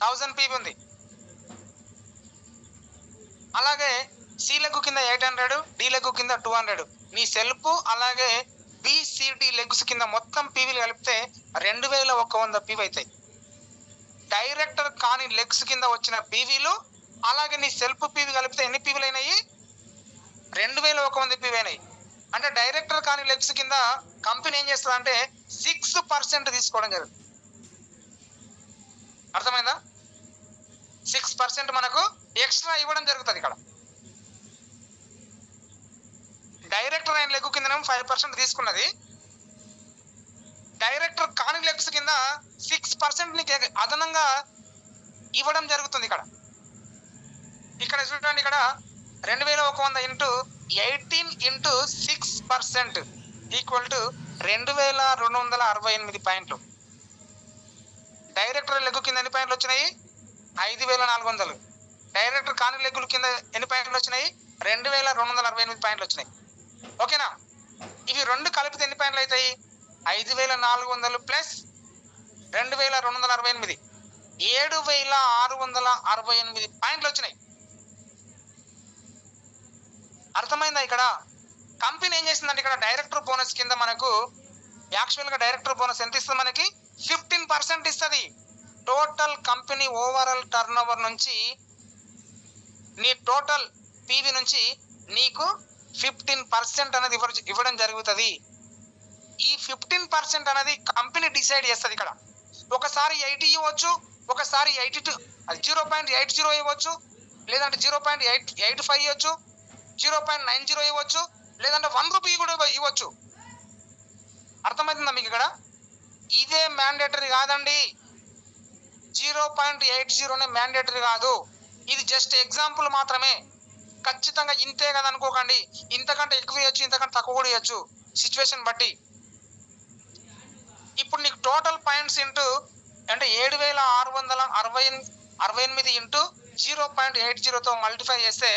1000 పీవ్ ఉంది. అలాగే సి లెగ్ కింద 800, డి లెగ్ కింద 200. నీ సెల్ఫ్ అలాగే బిసిడి లెగ్స్ కింద మొత్తం పీవీలు కలిపితే 2100 పీవీ అవుతాయి. డైరెక్టర్ కాని లెగ్స్ కింద వచ్చిన పీవీలు అలాగే నీ సెల్ఫ్ పీవీ కలిపితే ఎన్ని పీవీలు అయినాయి? 2100 పీవీ అయినాయి. అంటే డైరెక్టర్ కాని లెగ్స్ కింద కంపెనీ ఏం చేస్తుంది అంటే 6% తీసుకోవడం జరుగుతుంది. అర్థమైందా? 6% మనకు ఎక్స్ట్రా ఇవ్వడం జరుగుతుంది. ఇక్కడ డైరెక్టర్ అయిన లెగ్ కింద 5% తీసుకున్నది, డైరెక్టర్ కాని లెగ్స్ కింద 6% నీకు అదనంగా ఇవ్వడం జరుగుతుంది. ఇక్కడ చూడండి, ఇక్కడ 2100 ఇంటూ 18 ఇంటూ 6% ఈక్వల్ టు 2268 పాయింట్లు. డైరెక్టర్ లెగ్ కింద ఎన్ని పాయింట్లు వచ్చినాయి? 5400. డైరెక్టర్ కాని లెగ్గుల కింద ఎన్ని పాయింట్లు వచ్చినాయి? 2268 పాయింట్లు వచ్చినాయి. ఓకేనా? ఇవి రెండు కలిపితే ఎన్ని పాయింట్లు అవుతాయి? 5400 ప్లస్ 2268, 7668 పాయింట్లు వచ్చినాయి. అర్థమైందా? ఇక్కడ కంపెనీ ఏం చేసిందంటే ఇక్కడ డైరెక్టర్ బోనస్ కింద మనకు యాక్చువల్గా డైరెక్టర్ బోనస్ ఎంత ఇస్తుంది? మనకి 15% ఇస్తుంది. Total company overall turn over నుంచి నీ టోటల్ పీవీ నుంచి నీకు 15% అనేది ఇవ్వడం జరుగుతుంది. ఈ 15% అనేది కంపెనీ డిసైడ్ చేస్తుంది. ఇక్కడ ఒకసారి 80 ఇవ్వచ్చు, ఒకసారి 82 0.80 ఇవ్వచ్చు, లేదంటే 0.85 ఇవ్వచ్చు, 0.90 ఇవ్వచ్చు, లేదంటే 1 రూపీ కూడా ఇవ్వచ్చు. అర్థమవుతుందా మీకు? ఇక్కడ ఇదే మ్యాండేటరీ కాదండి. 0.80 మ్యాండేటరీ కాదు. ఇది జస్ట్ ఎగ్జాంపుల్ మాత్రమే. ఖచ్చితంగా ఇంతే కదా అనుకోకండి. ఇంతకంటే ఎక్కువ ఇవ్వచ్చు, ఇంతకంటే తక్కువ కూడా ఇవ్వచ్చు, సిచ్యువేషన్ బట్టి. ఇప్పుడు నీకు టోటల్ పాయింట్స్ ఇంటూ అంటే 7668 ఇంటూ 0.80తో మల్టిఫై చేస్తే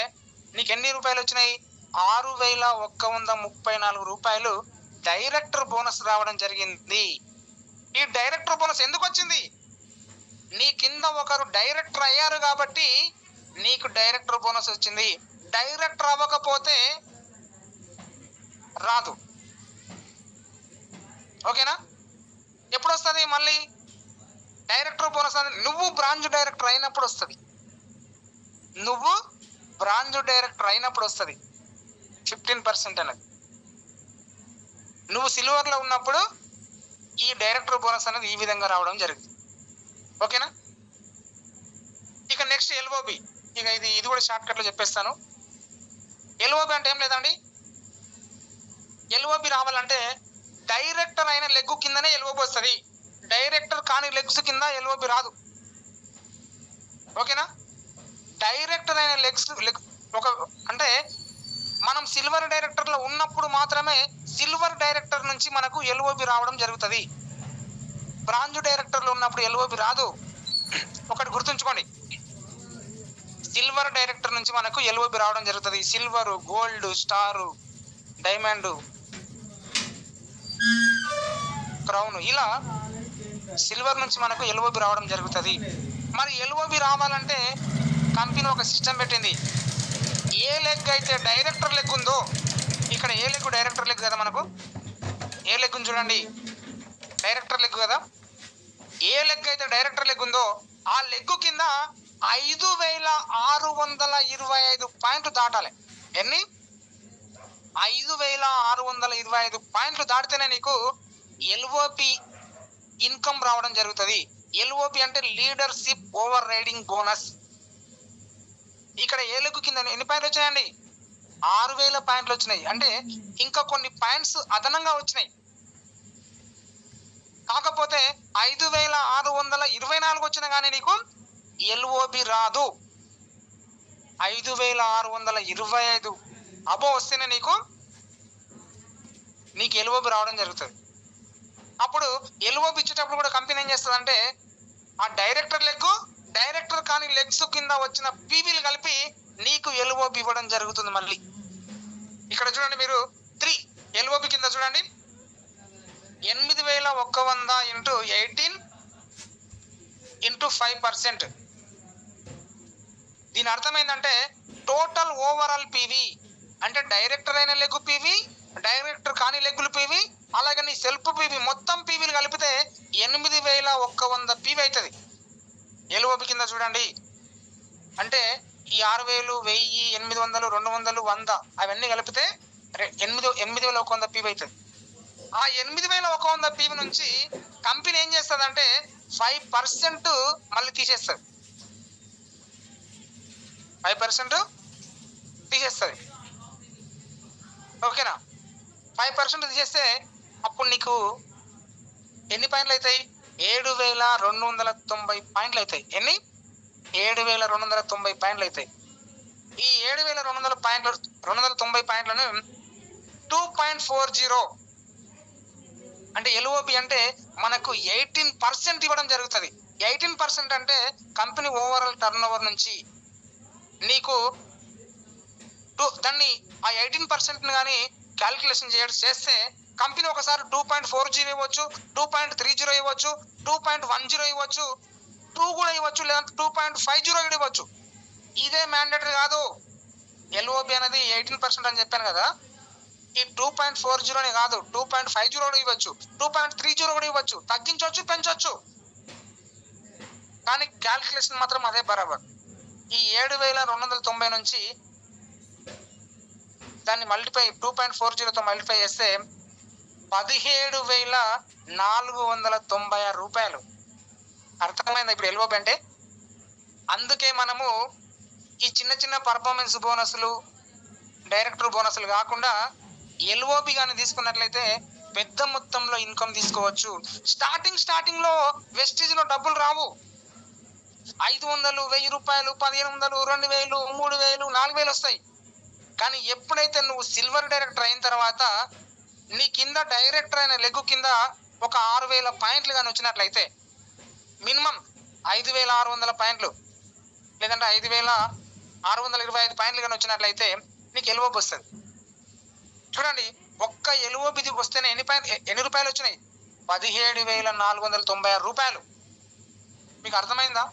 నీకు ఎన్ని రూపాయలు వచ్చినాయి? 6134 రూపాయలు డైరెక్టర్ బోనస్ రావడం జరిగింది. ఈ డైరెక్టర్ బోనస్ ఎందుకు వచ్చింది? నీ కింద ఒకరు డైరెక్టర్ అయ్యారు కాబట్టి నీకు డైరెక్టర్ బోనస్ వచ్చింది. డైరెక్టర్ అవ్వకపోతే రాదు. ఓకేనా? ఎప్పుడు వస్తుంది మళ్ళీ డైరెక్టర్ బోనస్? నువ్వు బ్రాంచ్ డైరెక్టర్ అయినప్పుడు వస్తుంది. నువ్వు బ్రాంచ్ డైరెక్టర్ అయినప్పుడు వస్తుంది 15% అనేది. నువ్వు సిల్వర్లో ఉన్నప్పుడు ఈ డైరెక్టర్ బోనస్ అనేది ఈ విధంగా రావడం జరిగింది. ఓకేనా? ఇక నెక్స్ట్ ఎల్ఓబి. ఇక ఇది కూడా షార్ట్ కట్లో చెప్పేస్తాను. ఎల్ఓబి అంటే ఏం లేదండి. ఎల్ఓబి రావాలంటే డైరెక్టర్ అయిన లెగ్ కిందనే ఎల్ఓబి వస్తుంది. డైరెక్టర్ కాని లెగ్స్ కింద ఎల్ఓబి రాదు. ఓకేనా? డైరెక్టర్ అయిన లెగ్ అంటే మనం సిల్వర్ డైరెక్టర్లో ఉన్నప్పుడు మాత్రమే సిల్వర్ డైరెక్టర్ నుంచి మనకు ఎల్ఓబి రావడం జరుగుతుంది. బ్రాంజ్ డైరెక్టర్లో ఉన్నప్పుడు ఎల్ఓబి రాదు. ఒకటి గుర్తుంచుకోండి, సిల్వర్ డైరెక్టర్ నుంచి మనకు ఎల్ఓబి రావడం జరుగుతుంది. Silver, gold, star, diamond, crown, ఇలా సిల్వర్ నుంచి మనకు ఎల్ఓబి రావడం జరుగుతుంది. మరి ఎల్ఓబి రావాలంటే కంపెనీ ఒక సిస్టమ్ పెట్టింది. ఏ లెగ్ అయితే డైరెక్టర్ లెగ్ ఉందో, ఇక్కడ ఏ లెగ్ డైరెక్టర్ లెగ్ కదా, మనకు ఏ లెగ్ చూడండి, డైరెక్టర్ లెగ్ కదా. ఏ లెగ్ అయితే డైరెక్టర్ లెగ్ ఉందో ఆ లెగ్ కింద 5625 పాయింట్లు దాటాలి. ఎన్ని? 5,625 పాయింట్లు దాటితేనే నీకు ఎల్ఓపి ఇన్కమ్ రావడం జరుగుతుంది. ఎల్ఓపి అంటే లీడర్షిప్ ఓవర్ రైడింగ్ బోనస్. ఇక్కడ ఏలుగు కింద ఎన్ని పాయింట్లు వచ్చాయండి? 6,000 పాయింట్లు వచ్చినాయి. అంటే ఇంకా కొన్ని పాయింట్స్ అదనంగా వచ్చినాయి. కాకపోతే 5,624 వచ్చినా కానీ నీకు ఎల్ఓబి రాదు. 5,625 అబో వస్తేనే నీకు ఎల్ఓబి రావడం జరుగుతుంది. అప్పుడు ఎల్ఓబి ఇచ్చేటప్పుడు కూడా కంపెనీ ఏం చేస్తుందంటే ఆ డైరెక్టర్ కానీ లెగ్స్ కింద వచ్చిన పీవీలు కలిపి నీకు ఎల్ఓబి ఇవ్వడం జరుగుతుంది. మళ్ళీ ఇక్కడ చూడండి మీరు 3 ఎల్ఓబి కింద చూడండి 8,100 ఇంటూ 18 ఇంటూ 5%. దీని అర్థమైందంటే టోటల్ ఓవరాల్ పీవీ అంటే డైరెక్టర్ అయిన లెగ్ పీవీ, డైరెక్టర్ కాని లెగ్గులు పీవీ, అలాగే నీ సెల్ఫ్ పీవీ మొత్తం పీవీలు కలిపితే 8,100 పీవీ అవుతుంది ఎల్ఓబి కింద. చూడండి అంటే ఈ 6,000, 1,000, 800, 200, 100 అవన్నీ కలిపితే 8,100 పీవీ అవుతుంది. ఆ 8,100 పీవీ నుంచి కంపెనీ ఏం చేస్తుంది 5% మళ్ళీ తీసేస్తుంది. 5% తీసేస్తుంది. ఓకేనా? 5% తీసేస్తే అప్పుడు నీకు ఎన్ని పాయింట్లు అవుతాయి? 7,290 పాయింట్లు అవుతాయి. ఎన్ని? 7,290 పాయింట్లు అవుతాయి. ఈ 7,290 పాయింట్లను 2.40 అంటే ఎల్ఓబి అంటే మనకు 18% ఇవ్వడం జరుగుతుంది. 18% అంటే కంపెనీ ఓవరాల్ టర్న్ ఓవర్ నుంచి నీకు దాన్ని ఆ 18% కానీ క్యాలిక్యులేషన్ చేస్తే కంపెనీ ఒకసారి 2.40 ఇవ్వచ్చు, 2.30 ఇవ్వచ్చు, 2.10 ఇవ్వచ్చు, 2 కూడా ఇవ్వచ్చు, లేదంటే 2.50 ఇవ్వచ్చు. ఇదే మ్యాండేటరీ కాదు. ఎల్ఓబి అనేది 18% అని చెప్పాను కదా, ఈ 2.40 కాదు 2.50 కూడా ఇవ్వచ్చు, 2.30 కూడా ఇవ్వచ్చు, తగ్గించవచ్చు, పెంచవచ్చు, కానీ క్యాలిక్యులేషన్ మాత్రం అదే బరాబర్. ఈ 7,290 నుంచి దాన్ని మల్టిప్లై 2.40తో మల్టిప్లై చేస్తే 17,496 రూపాయలు. అర్థమైందా ఇప్పుడు ఎల్ఓబి అంటే? అందుకే మనము ఈ చిన్న చిన్న పర్ఫార్మెన్స్ బోనస్లు, డైరెక్టర్ బోనస్లు కాకుండా ఎల్ఓబి కానీ తీసుకున్నట్లయితే పెద్ద మొత్తంలో ఇన్కమ్ తీసుకోవచ్చు. స్టార్టింగ్ లో వెస్టీజ్ లో డబ్బులు రావు. 500, 1,000 రూపాయలు, 1,500, 2,000, 3,000, 4,000 వస్తాయి. కానీ ఎప్పుడైతే నువ్వు సిల్వర్ డైరెక్టర్ అయిన తర్వాత నీ కింద డైరెక్టర్ అయిన లెగ్ కింద ఒక 6,000 పాయింట్లు కానీ వచ్చినట్లయితే, మినిమం 5,600 పాయింట్లు లేదంటే 5,625 పాయింట్లు కానీ వచ్చినట్లయితే నీకు ఎల్ఓబి వస్తుంది. చూడండి, ఒక్క ఎల్ఓబిది వస్తేనే ఎన్ని రూపాయలు వచ్చినాయి? 17,496 రూపాయలు. మీకు అర్థమైందా?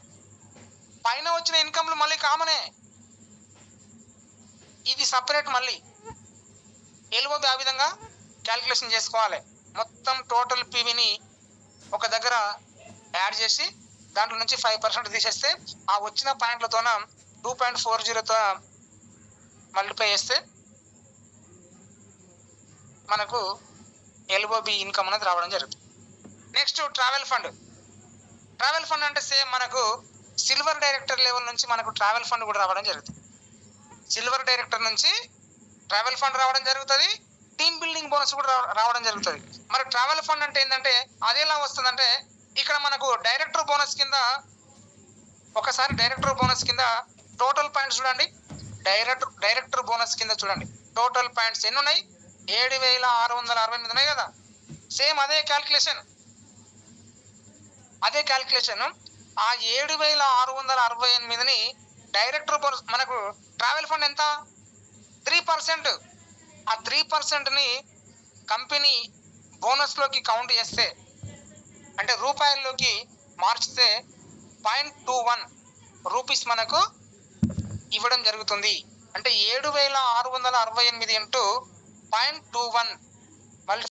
పైన వచ్చిన ఇన్కమ్లు మళ్ళీ కామనే, ఇది సపరేట్. మళ్ళీ ఎల్ఓబి ఆ విధంగా క్యాలిక్యులేషన్ చేసుకోవాలి. మొత్తం టోటల్ పీవీని ఒక దగ్గర యాడ్ చేసి దాంట్లో నుంచి 5% తీసేస్తే ఆ వచ్చిన పాయింట్లతోన 2.40తో మల్టిప్లై చేస్తే మనకు ఎల్ఓబి ఇన్కమ్ అనేది రావడం జరుగుతుంది. నెక్స్ట్ ట్రావెల్ ఫండ్ అంటే సేమ్ మనకు సిల్వర్ డైరెక్టర్ లెవెల్ నుంచి మనకు ట్రావెల్ ఫండ్ కూడా రావడం జరుగుతుంది. సిల్వర్ డైరెక్టర్ నుంచి ట్రావెల్ ఫండ్ రావడం జరుగుతుంది, టీమ్ బిల్డింగ్ బోనస్ కూడా రావడం జరుగుతుంది. మరి ట్రావెల్ ఫండ్ అంటే ఏంటంటే అది ఎలా వస్తుందంటే, ఇక్కడ మనకు డైరెక్టర్ బోనస్ కింద ఒకసారి డైరెక్టర్ బోనస్ కింద టోటల్ పాయింట్స్ చూడండి. డైరెక్టర్ బోనస్ కింద చూడండి టోటల్ పాయింట్స్ ఎన్ని ఉన్నాయి? 7,668 ఉన్నాయి కదా. సేమ్ అదే క్యాల్కులేషన్ ఆ 7,668ని డైరెక్టర్ బోనస్ మనకు ట్రావెల్ ఫండ్ ఎంత? 3%. ఆ 3%ని కంపెనీ బోనస్లోకి కౌంట్ చేస్తే అంటే రూపాయల్లోకి మార్చితే 0.21 రూపీస్ మనకు ఇవ్వడం జరుగుతుంది. అంటే 7,668 ఇంటూ 0.21